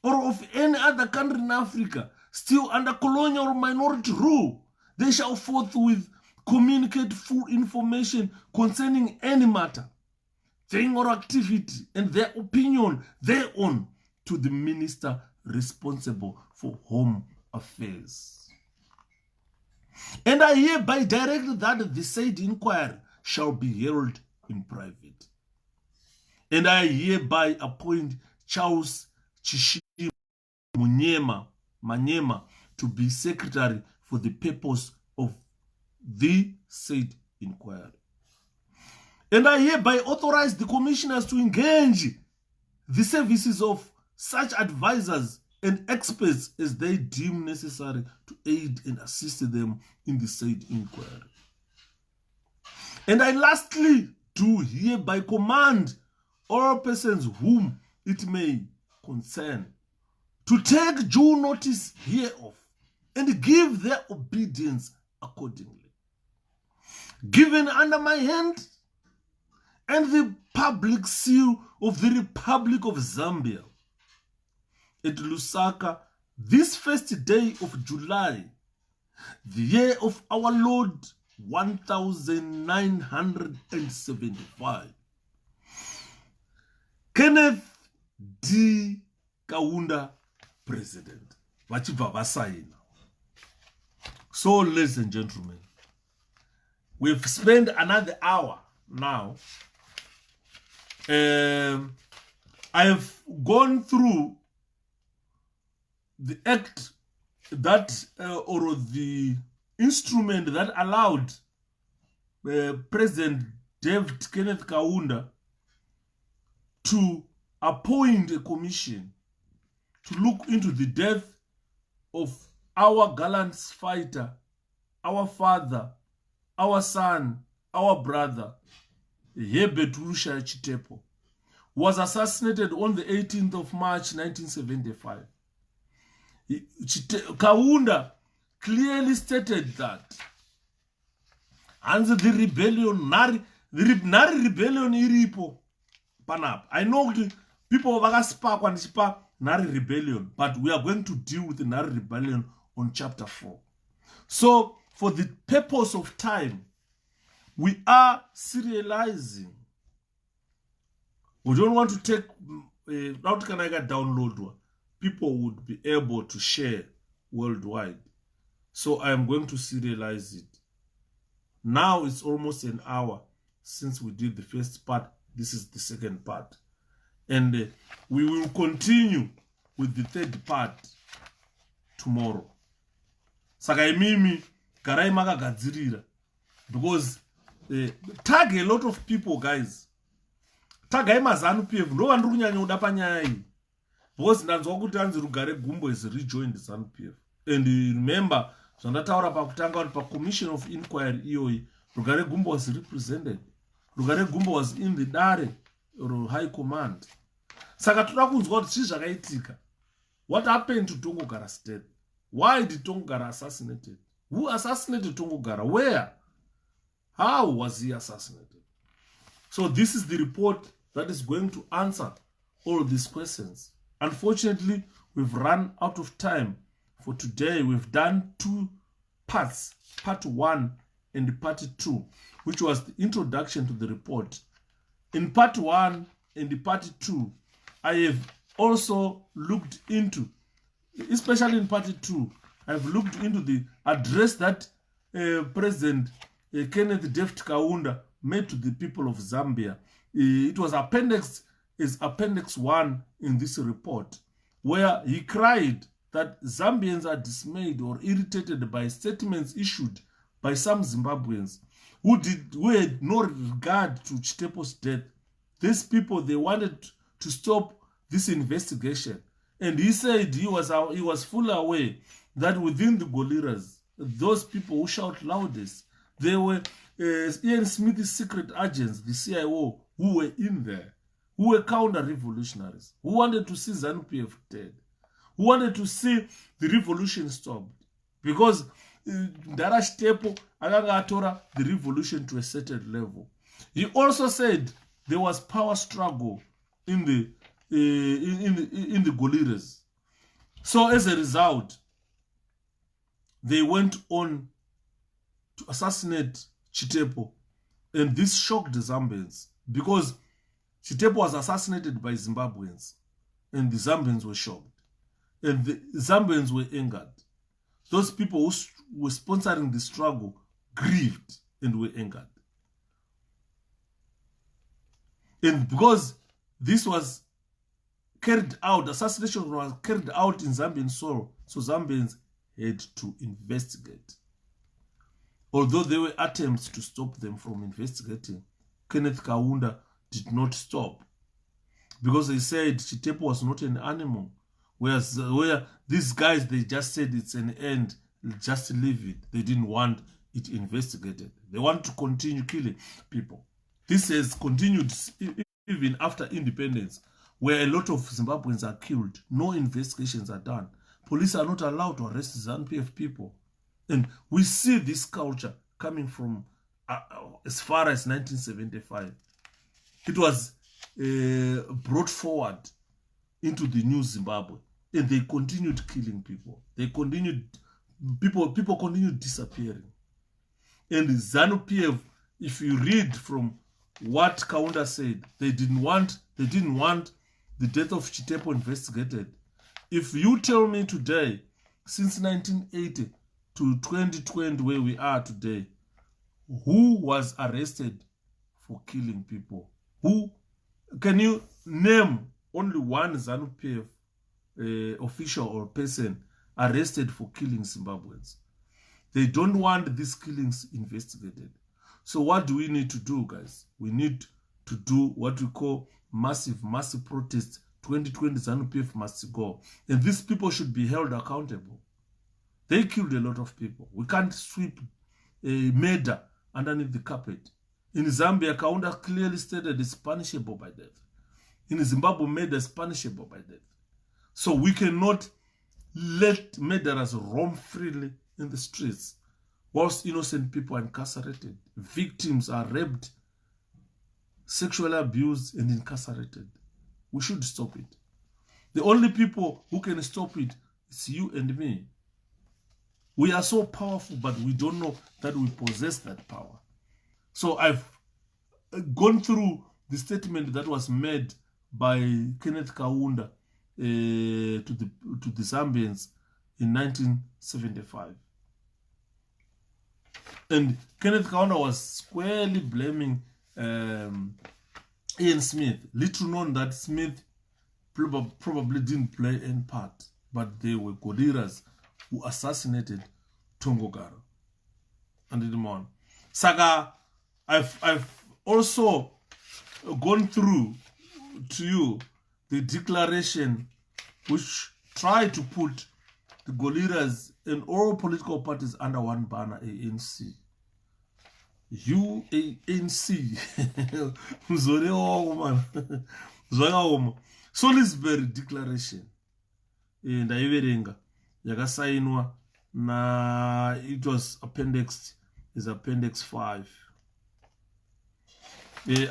or of any other country in Africa still under colonial or minority rule, they shall forthwith communicate full information concerning any matter, thing or activity and their opinion thereon to the minister responsible for home affairs. And I hereby direct that the said inquiry shall be held in private. And I hereby appoint Charles Chishima Manyema to be secretary for the purpose of the said inquiry. And I hereby authorize the commissioners to engage the services of such advisors and experts as they deem necessary to aid and assist them in the said inquiry. And I lastly do hereby command all persons whom it may concern to take due notice hereof and give their obedience accordingly. Given under my hand and the public seal of the Republic of Zambia at Lusaka, this first day of July, the year of our Lord 1975. Kenneth D. Kaunda, President. So, ladies and gentlemen, we've spent another hour now. I have gone through the act that, or the instrument that allowed President David Kenneth Kaunda to appoint a commission to look into the death of our gallant fighter, our father, our son, our brother, Herbert Wiltshire Chitepo, was assassinated on the 18th of March 1975. Kaunda clearly stated that and the rebellion, nari rebellion iripo panap. I know people spark and spark nari rebellion, but we are going to deal with the nari rebellion on chapter 4. So, for the purpose of time, we are serializing. We don't want to take how can I get download one? People would be able to share worldwide. So I am going to serialize it. Now it's almost an hour since we did the first part. This is the second part. And we will continue with the third part tomorrow. Sakaimimi karai makagadzirira, because tag a lot of people, guys. Tag ZANU PF no one runyanya uda panyaya iyi. Because ndanzwa kuti anzi Rugare Gumbo is rejoined ZANU PF. And remember, zvandataura pakutanga kuti pa commission of inquiry iyoyi Rugare Gumbo was represented. Rugare Gumbo was in the Dare or high command. Saka toda kunzwa kuti chii zvakaitika. What happened to Tongogara's death? Why did Tongogara assassinated? Who assassinated Tongogara? Where? How was he assassinated? So this is the report that is going to answer all these questions. Unfortunately, we've run out of time for today. We've done two parts, part 1 and part 2, which was the introduction to the report. In part 1 and part 2, I have also looked into, especially in part 2, I've looked into the address that President Kenneth David Kaunda made to the people of Zambia. It was appendix 1 in this report, where he cried that Zambians are dismayed or irritated by statements issued by some Zimbabweans who had no regard to Chitepo's death. These people, they wanted to stop this investigation. And he said he was fully aware that within the Goliras, those people who shout loudest, they were Ian Smith's secret agents, the CIO, who were in there, who were counter-revolutionaries, who wanted to see ZANU PF dead, who wanted to see the revolution stopped. Because Ndara Chitepo akatora the revolution to a certain level. He also said there was power struggle in the Goliras. So as a result, they went on to assassinate Chitepo, and this shocked the Zambians because Chitepo was assassinated by Zimbabweans, and the Zambians were shocked, and the Zambians were angered. those people who were sponsoring the struggle grieved and were angered. And because this was carried out, assassination was carried out in Zambian soil, so Zambians had to investigate. Although there were attempts to stop them from investigating, Kenneth Kaunda did not stop. Because they said Chitepo was not an animal. Whereas where these guys, they just said it's an end, just leave it. They didn't want it investigated. They want to continue killing people. This has continued even after independence, where a lot of Zimbabweans are killed. No investigations are done. Police are not allowed to arrest ZANU-PF people. And we see this culture coming from as far as 1975. It was brought forward into the new Zimbabwe, and they continued killing people. They continued, people continued disappearing. And ZANU-PF, if you read from what Kaunda said, they didn't want the death of Chitepo investigated. If you tell me today, since 1980 to 2020, where we are today, who was arrested for killing people? Who? Can you name only one ZANU-PF official or person arrested for killing Zimbabweans? They don't want these killings investigated. So what do we need to do, guys? We need to do what we call massive protest. 2020 ZANU-PF must go. And these people should be held accountable. They killed a lot of people. We can't sweep a murder underneath the carpet. In Zambia, Kaunda clearly stated it's punishable by death. In Zimbabwe, murder is punishable by death. So we cannot let murderers roam freely in the streets whilst innocent people are incarcerated. Victims are raped, sexually abused, and incarcerated. We should stop it. The only people who can stop it is you and me. We are so powerful, but we don't know that we possess that power. So I've gone through the statement that was made by Kenneth Kaunda to the Zambians in 1975. And Kenneth Kaunda was squarely blaming Ian Smith. Little known that Smith probably didn't play any part, but they were guerrillas who assassinated Tongogara and Edmond. Saga, I've also gone through to you the declaration which tried to put the guerrillas and all political parties under one banner, ANC. UANC. Salisbury Declaration. And Ndaiverenga yakasainwa na it was appendix 5.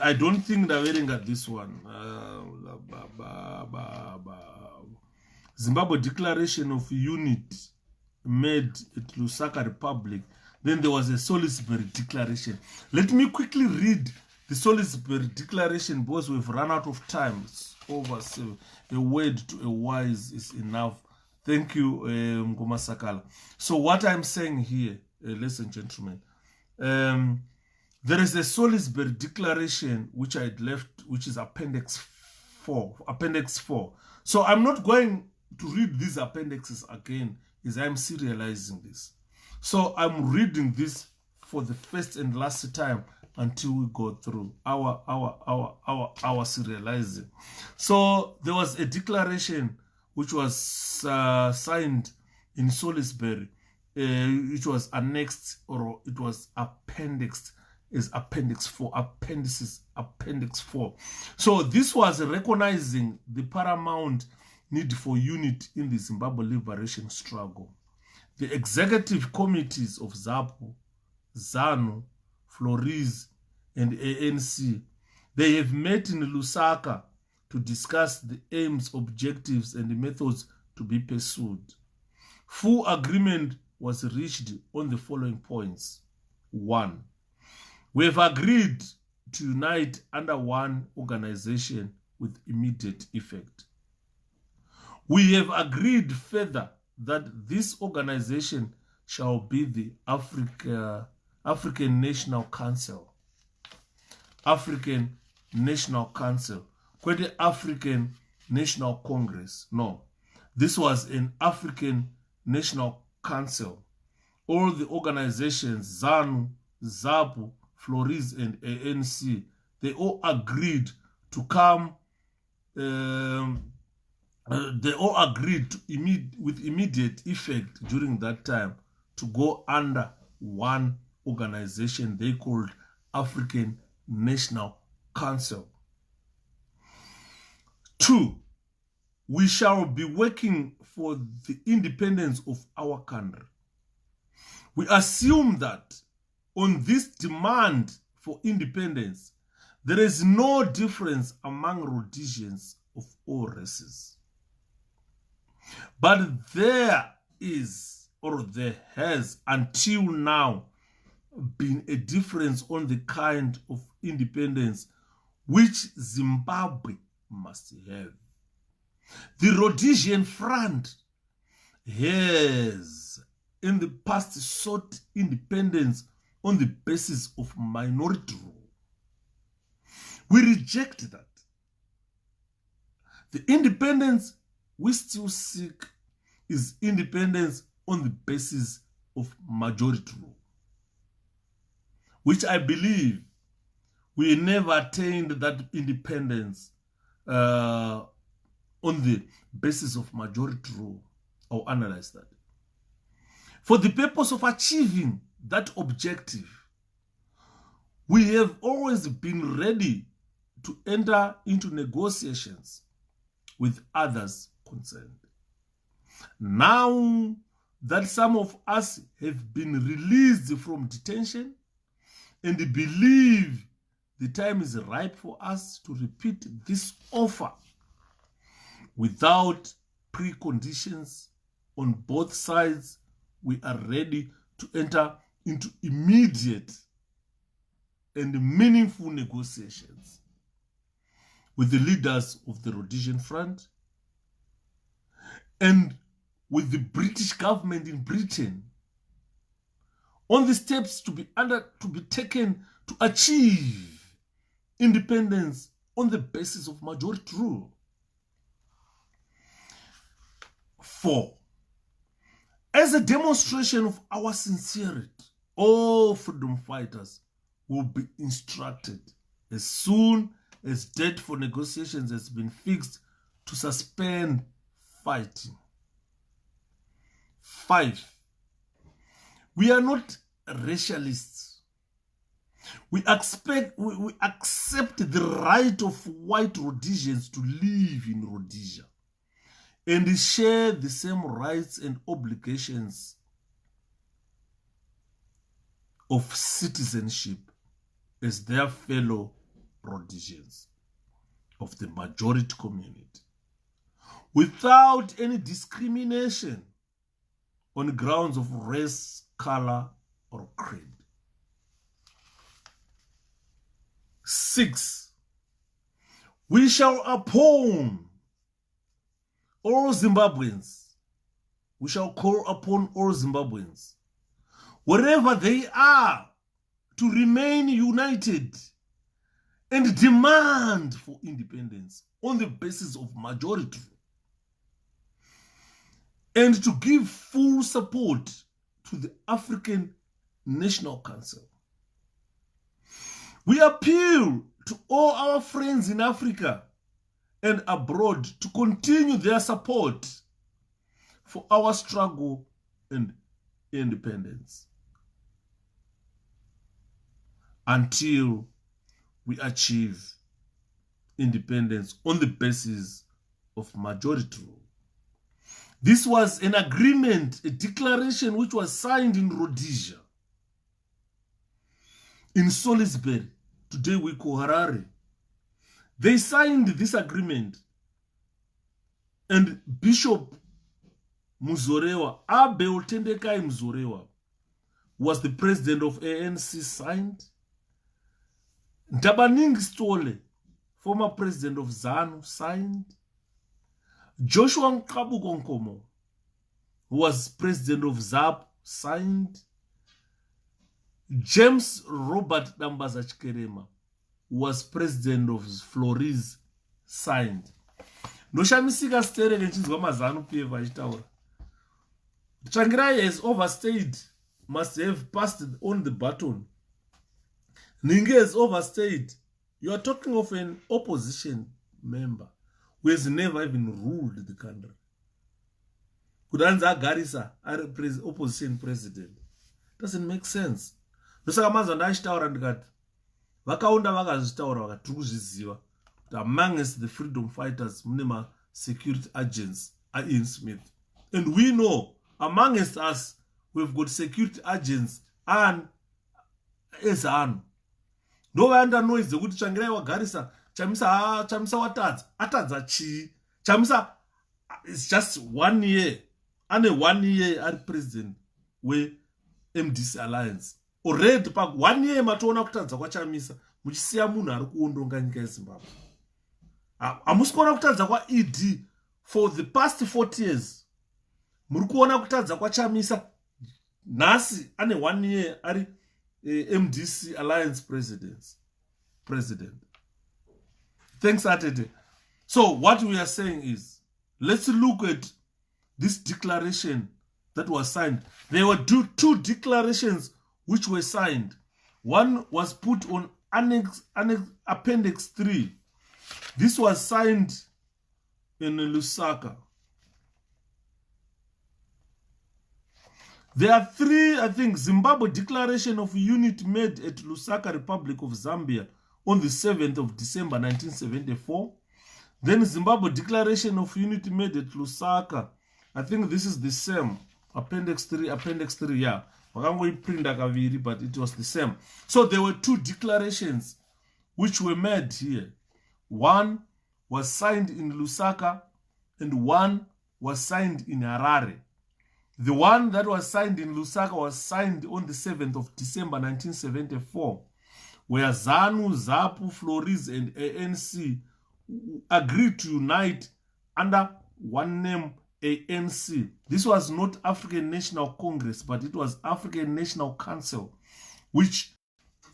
I don't think Ndaiverenga this one. Zimbabwe Declaration of Unity made at Lusaka Republic. Then there was a Salisbury Declaration. Let me quickly read the Salisbury Declaration because we've run out of time. It's over, so a word to a wise is enough. Thank you, Ngoma Sakala. So what I'm saying here, ladies and gentlemen, there is a Salisbury Declaration which I had left, which is Appendix 4. Appendix 4. So I'm not going to read these appendixes again, as I'm serializing this. So I'm reading this for the first and last time until we go through our serializing. So there was a declaration which was signed in Salisbury, which was annexed, or it was appendixed as Appendix 4, Appendix 4. So this was recognizing the paramount need for unity in the Zimbabwe liberation struggle. The executive committees of ZAPU, ZANU, Flores, and ANC, they have met in Lusaka to discuss the aims, objectives, and the methods to be pursued. Full agreement was reached on the following points. 1. We have agreed to unite under one organization with immediate effect. We have agreed further that this organization shall be the African National Council. African National Council. Quite the African National Congress. No. This was an African National Council. All the organizations, ZANU, ZAPU, Flores, and ANC, they all agreed to come. They all agreed to with immediate effect during that time to go under one organization they called African National Council. 2, we shall be working for the independence of our country. We assume that on this demand for independence, there is no difference among Rhodesians of all races. But there is, or there has until now, been a difference on the kind of independence which Zimbabwe must have. The Rhodesian Front has in the past sought independence on the basis of minority rule. We reject that. The independence we still seek is independence on the basis of majority rule, which I believe we never attained that independence on the basis of majority rule. I'll analyze that. For the purpose of achieving that objective, we have always been ready to enter into negotiations with others concerned. Now that some of us have been released from detention and believe the time is ripe for us to repeat this offer without preconditions on both sides, we are ready to enter into immediate and meaningful negotiations with the leaders of the Rhodesian Front and with the British government in Britain on the steps to be taken to achieve independence on the basis of majority rule. 4, as a demonstration of our sincerity, all freedom fighters will be instructed as soon as date for negotiations has been fixed to suspend fighting. 5, we are not racialists. We accept the right of white Rhodesians to live in Rhodesia and share the same rights and obligations of citizenship as their fellow Rhodesians of the majority community, without any discrimination on grounds of race, color, or creed. 6, we shall upon all Zimbabweans, we shall call upon all Zimbabweans, wherever they are, to remain united and demand for independence on the basis of majority and to give full support to the African National Council. We appeal to all our friends in Africa and abroad to continue their support for our struggle and independence until we achieve independence on the basis of majority rule. This was an agreement, a declaration which was signed in Rhodesia, in Salisbury, today we call Harare. They signed this agreement, and Bishop Muzorewa, 𝗍𝗿𝗁𝗧𝗥𝗢𝗍𝗍 Muzorewa, was the president of ANC, signed. Ndabaningi Stole, former president of ZANU, signed. Joshua Nkabukonkomo, who was president of ZAP, signed. James Robert Dambaza Chikerema, who was president of Flores, signed. Noshamisika stere vechinzwa maZANU-PF achitaura. Tsvangirai has overstayed, must have passed on the baton. Ninge has overstayed. You are talking of an opposition member who has never even ruled the country. Kudanza Garissa, opposition president. Doesn't make sense. Lusaka mazanda achitaura ndikati vakaunda vakazvitaura vakati kuzviziva kuti amongst the freedom fighters mune ma security agents are in Smith, and we know amongst us we've got security agents and ZANU. Ndovanda noise kuti tsvangirai wagarisa chamisa watadza atadza chii chamisa is just 1 year ane 1 year ari president we MDC Alliance. Already pa 1 year matoona kutadza kwachamisa muchisiya munhu ari kuondonga nyika yeZimbabwe. Amusikuona kutadza kwa ED for the past 40 years. Muri kuona kutadza kwachamisa nhasi ane 1 year ari MDC Alliance president. Thanks, Atete. So what we are saying is, let's look at this declaration that was signed. There were two declarations which were signed. One was put on Appendix 3. This was signed in Lusaka. There are 3, I think, Zimbabwe Declaration of Unity made at Lusaka, Republic of Zambia on the 7th of December 1974. Then Zimbabwe Declaration of Unity made at Lusaka. I think this is the same. Appendix 3, yeah. But it was the same. So there were 2 declarations which were made here. One was signed in Lusaka and one was signed in Harare. The one that was signed in Lusaka was signed on the 7th of December 1974, where ZANU, ZAPU, Flores, and ANC agreed to unite under one name, ANC. This was not African National Congress, but it was African National Council, which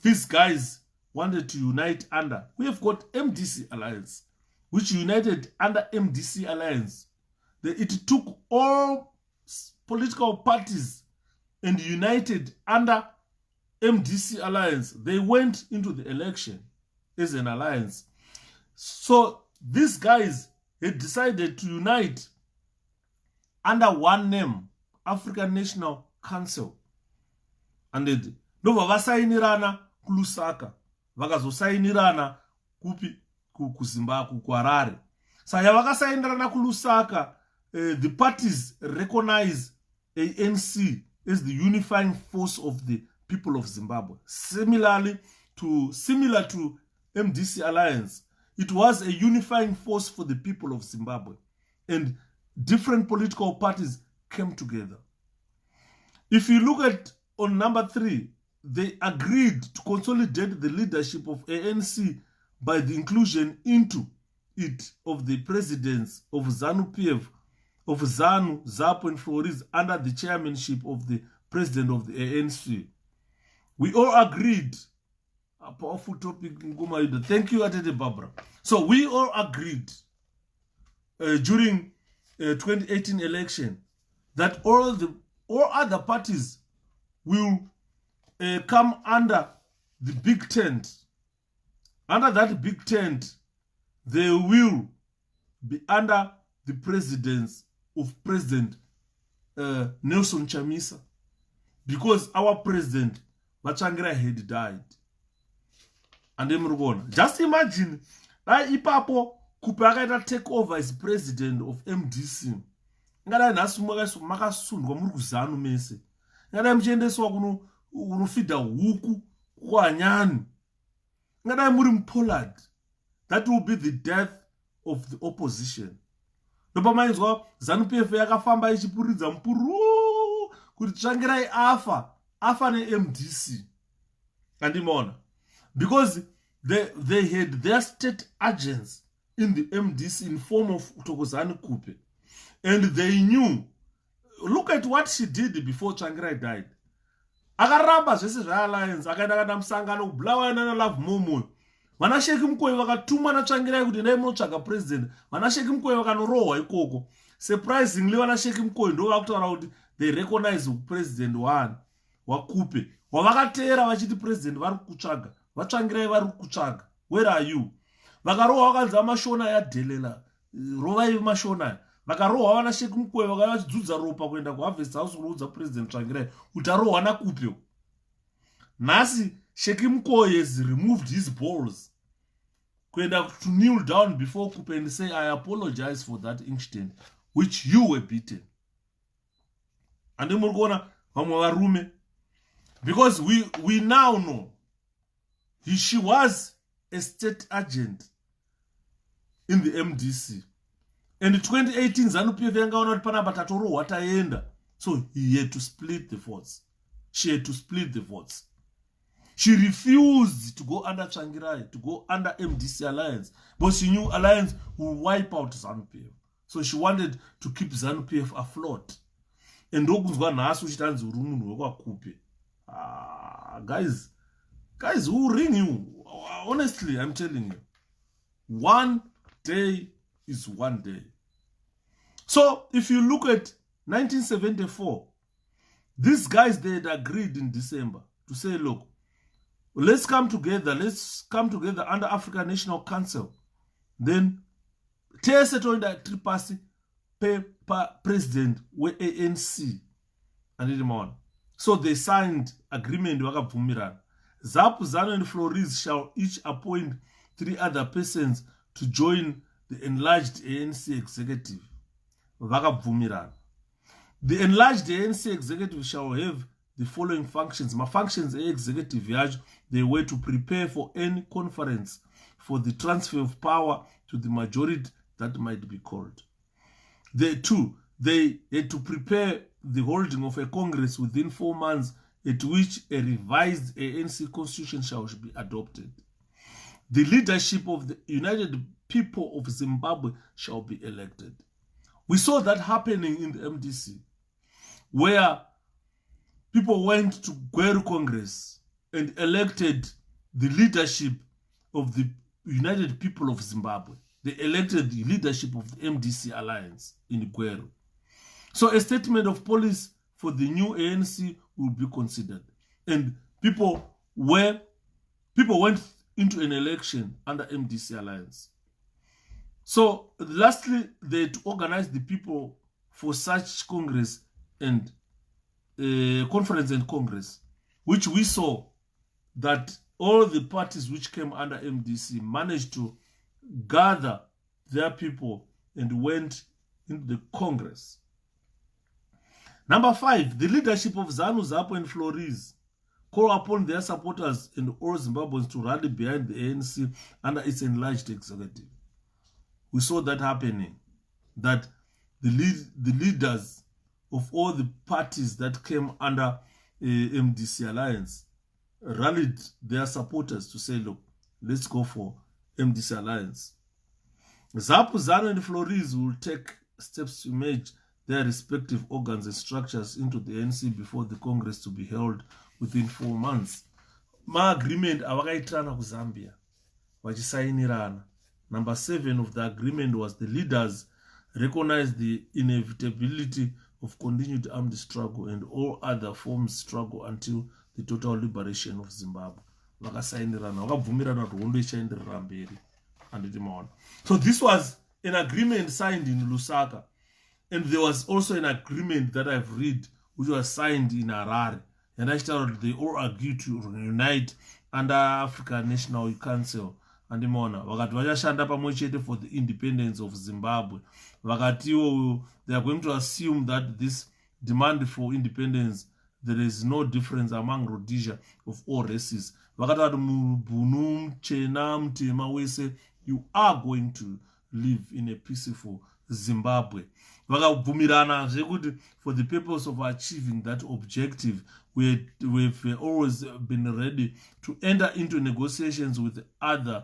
these guys wanted to unite under. We have got MDC Alliance, which united under MDC Alliance. It took all political parties and united under MDC Alliance. They went into the election as an alliance. So these guys had decided to unite under one name, African National Council. And ndobva vasainirana kuLusaka, vakazosainirana kupi kuZimbabwe kuHarare. Saka vakasainirana kuLusaka, the parties recognize ANC as the unifying force of the people of Zimbabwe. Similar to MDC Alliance, it was a unifying force for the people of Zimbabwe, and different political parties came together. If you look at on number 3, they agreed to consolidate the leadership of ANC by the inclusion into it of the presidents of ZANU-PF, of ZANU, ZAPU, and Flores under the chairmanship of the president of the ANC. We all agreed. A powerful topic. Thank you, Atete Barbara. So we all agreed during 2018 election that all other parties will come under the big tent. Under that big tent, they will be under the presidents of President Nelson Chamisa, because our president Machangira had died. And then just imagine that Ipapo Kupagata take over as president of MDC. Ngada nasumaka makasundwa muri kuzanu mese. Ngada mchendeswa kunofida huku kwa nyani. Ngada muri mpolad. That will be the death of the opposition. Ndopa mainzwa ZANU-PF yakafamba ichipuridza mpuru kuti tsvangirai afa ne MDC. Andimona. Because they had their state agents in the MDC in form of Thokozani Kupe. And they knew look at what she did before Tsvangirai died. Akaramba zvese zvealliance akaenda kana musangano kubulawa nana Love Momo. Vana Sheikh Mkoyi vakatuma naTsvangirai kuti ndai munotsvaga president. Vana Sheikh Mkoyi vakanorohwa ikoko. Surprisingly vana Sheikh Mkoyi ndo vakutaura kuti they recognize president waKupe. Wavakateera vachiti president vari kutsvaga. VaTsvangirai vari kutsvaga. Where are you? Vakarohwa vakanzi amashona yaDhelela. Rovai mashona. Vakarohwa vana Sheikh Mkoyi vakavachidzudza ropa kuenda kuHarvest House kunoudza president Tsvangirai kuti arohwa naKupe. Nhasi Sheikh Mkoyi has removed his balls kuenda to kneel down before Kupe and say, I apologize for that incident which you were beaten. And muri kuona vamwe varume, because we now know she was a state agent in the MDC. And in 2018 ZANU-PF yangaona kuti panapa tatorohwa taenda. So he had to split the votes. She had to split the votes. She refused to go under Tsvangirai, to go under MDC alliance, but she knew alliance would wipe out ZANU-PF. So she wanted to keep ZANU-PF afloat. And ndokunzwa nhasi uchitanzi uri munhu wekwaKupe. Guys, who ring you? Honestly, I'm telling you. One day is one day. So, if you look at 1974, these guys, they had agreed in December to say, look, let's come together under African National Council. Then, TSETO in that tripasi president with ANC. And so they signed agreement. ZAPU, ZANU, and Flores shall each appoint 3 other persons to join the enlarged ANC executive. The enlarged ANC executive shall have the following functions. My functions executive, they were to prepare for any conference for the transfer of power to the majority that might be called. They had to prepare the holding of a congress within 4 months at which a revised ANC constitution shall be adopted. The leadership of the United People of Zimbabwe shall be elected. We saw that happening in the MDC, where people went to 𝗜𝗏𝗧𝗏 Congress and elected the leadership of the United People of Zimbabwe. They elected the leadership of the MDC alliance in 𝗜𝗏𝗧𝗏. So a statement of policy for the new ANC will be considered. And people went into an election under MDC alliance. So lastly, they had to organize the people for such congress and conference and congress, which we saw that all the parties which came under MDC managed to gather their people and went into the congress. Number 5, the leadership of ZANU, ZAPU, and Flores call upon their supporters and all Zimbabweans to rally behind the ANC under its enlarged executive. We saw that happening, that the leaders of all the parties that came under MDC alliance rallied their supporters to say, look, let's go for MDC alliance. ZAPU, ZANU, and Flores will take steps to merge their respective organs and structures into the ANC before the Congress to be held within 4 months. My agreement avakaitirana ku Zambia vachisainirana. Number 7 of the agreement was the leaders recognized the inevitability of continued armed struggle and all other forms struggle until the total liberation of Zimbabwe. Vakasainirana, vakabvumirana kuti hondo ichaenderera mberi. So this was an agreement signed in Lusaka. And there was also an agreement that I've read, which was signed in Harare. And actually, they all agreed to reunite under African National Council. And vakati vachashanda pamwe chete for the independence of Zimbabwe. Vakati they are going to assume that this demand for independence, there is no difference among Rhodesia of all races. Vakati vati mubhunu, mchena, mtema wese, you are going to live in a peaceful Zimbabwe. Vakabvumirana zvekuti for the purpose of achieving that objective, we've always been ready to enter into negotiations with others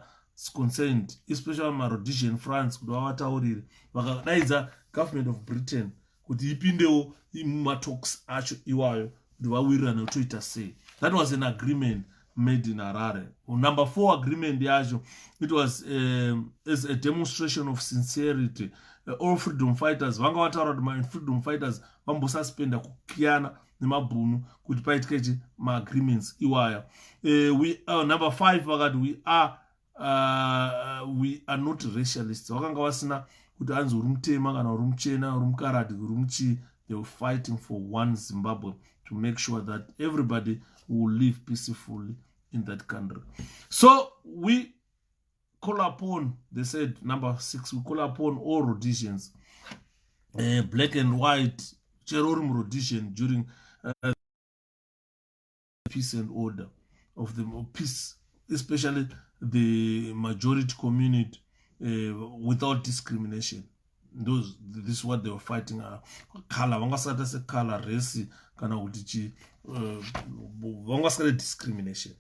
concerned, especially Rhodesian France, kuti vavataurire. Vakadaidza government of Britain kuti ipindewo mumatalks acho iwayo kuti vawirirane kutoita sei. That was an agreement made in Harare. Number 4 agreement yacho, it was as a demonstration of sincerity. All freedom fighters vanga vataura kuti freedom fighters vambosuspenda kukiyana nemabhunu kuti paitike maagreements iwaya. Number 5 vakati we are not racialists. Vakanga vasina kuti anzi uri mutema kana uri muchena uri mukarati uri muchi. They were fighting for one Zimbabwe to make sure that everybody will live peacefully in that country. So we call upon, they said number 6, we call upon all Rhodesians, black and white, Cherorim Rhodesian during peace and order of the peace, especially the majority community, without discrimination. This is what they were fighting. Color, vangasata se color, race, kana kuti vangasata discrimination.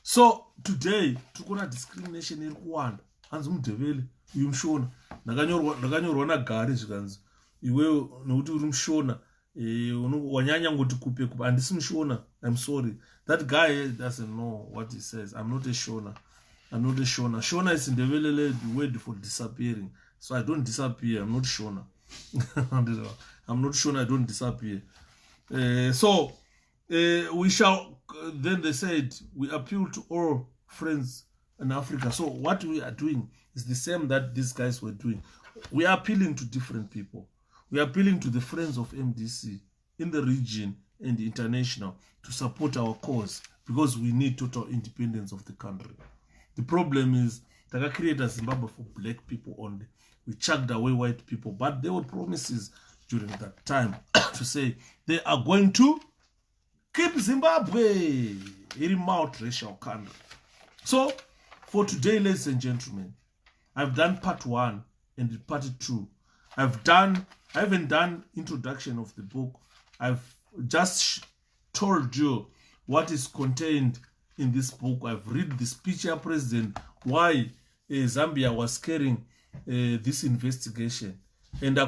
So today, tukuna discrimination iri kuwanda. Hanzi mudeveli, uyu mshona. Ndakanyorwa nagari zvikanzi. Iwe nokuti uri mshona, wanyanya ngoti kupe. Handisi mshona. I'm sorry. That guy doesn't know what he says. I'm not a shona. I'm not a shona. Shona is in the word for disappearing. So I don't disappear. I'm not shona. I'm not shona. I don't disappear. We shall. Then they said we appeal to all friends in Africa. So what we are doing is the same that these guys were doing. We are appealing to different people. We are appealing to the friends of MDC in the region and the international to support our cause because we need total independence of the country. The problem is that created Zimbabwe for black people only. We chucked away white people, but there were promises during that time to say they are going to keep Zimbabwe a multiracial country. So, for today, ladies and gentlemen, I've done part 1 and part 2. I haven't done introduction of the book. I've just told you what is contained in this book. I've read the speech of President, why Zambia was carrying this investigation. And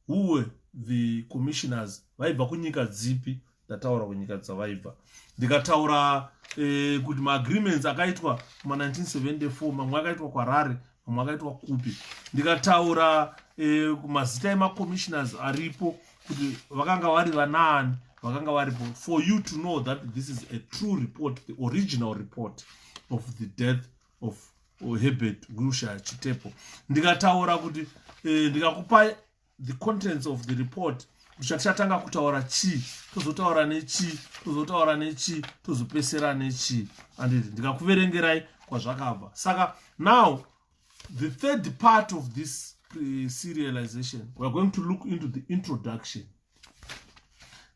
who were the commissioners? Vaibva kunyika dzipi ndataura kunyika dzavaibva. Ndikataura kuti maagreements akaitwa kuma 1974 mamwe akaitwa kwaRare mamwe akaitwa kupi. Ndikataura mazita emacommissioners aripo kuti vakanga vari vanani vakanga varipo, for you to know that this is a true report, the original report of the death of Herbert Wiltshire Chitepo. Ndikataura kuti ndikakupa the contents of the report, tichatanga kutaura chi, tozotaura nechi, tozotaura nechi, tozopesera nechi, and ndikakuverengerai kwazvakabva. Saka now the third part of this serialization, we are going to look into the introduction.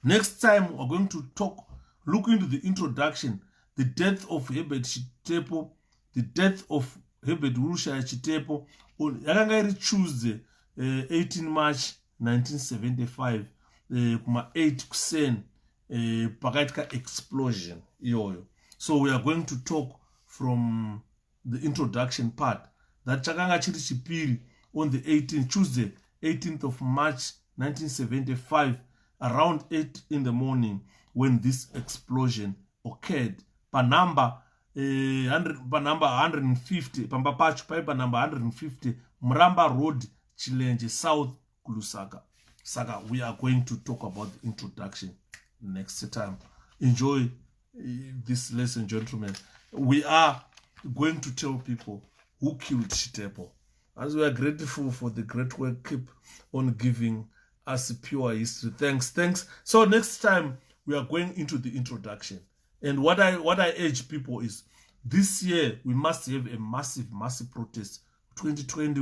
Next time we're going to look into the introduction, the death of Herbert Chitepo, the death of Herbert Wiltshire Chitepo on Tuesday, 18 March 1975, 8 kuseni, pakaitika explosion iyoyo. So we are going to talk from the introduction part. That chakanga chiri chipiri on the 18th, Tuesday, 18th of March 1975, around 8 in the morning, when this explosion occurred. Pa number 150, pamba pacho pa number 150, Muramba Road, Chilenje South, Lusaka. Saka, we are going to talk about the introduction next time. Enjoy this lesson, gentlemen. We are going to tell people who killed Chitepo. As we are grateful for the great work, keep on giving us pure history. Thanks. So next time we are going into the introduction. And what I urge people is, this year we must have a massive protest. 2020,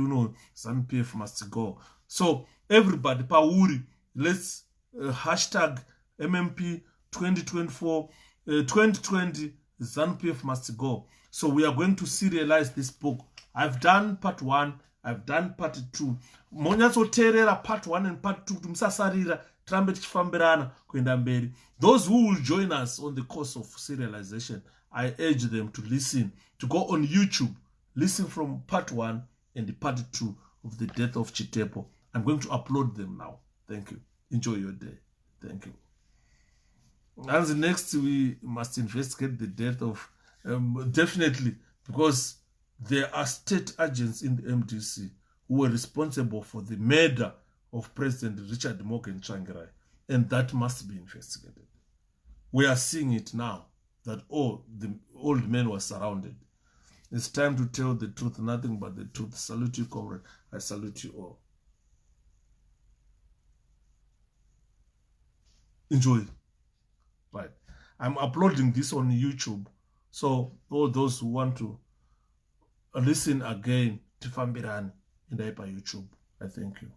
ZANU-PF must go. So everybody, Pauri, let's hashtag MMP 2024, 2020, ZANU-PF must go. So we are going to serialize this book. I've done part 1, I've done part 2. Monyatsoteerera part 1 and part 2 tumsasarira trambe tichifambirana kuenda mberi. Those who will join us on the course of serialization, I urge them to listen, to go on YouTube, listen from part 1 and the part 2 of the death of Chitepo. I'm going to upload them now. Thank you. Enjoy your day. Thank you. And next, we must investigate the death of, definitely, because there are state agents in the MDC who were responsible for the murder of President Richard Morgan Tsvangirai, and that must be investigated. We are seeing it now, that the old man was surrounded. It's time to tell the truth, nothing but the truth. Salute you, comrade. I salute you all. Enjoy. Right. I'm uploading this on YouTube, so all those who want to listen again, Tifambirani, in YouTube. I thank you.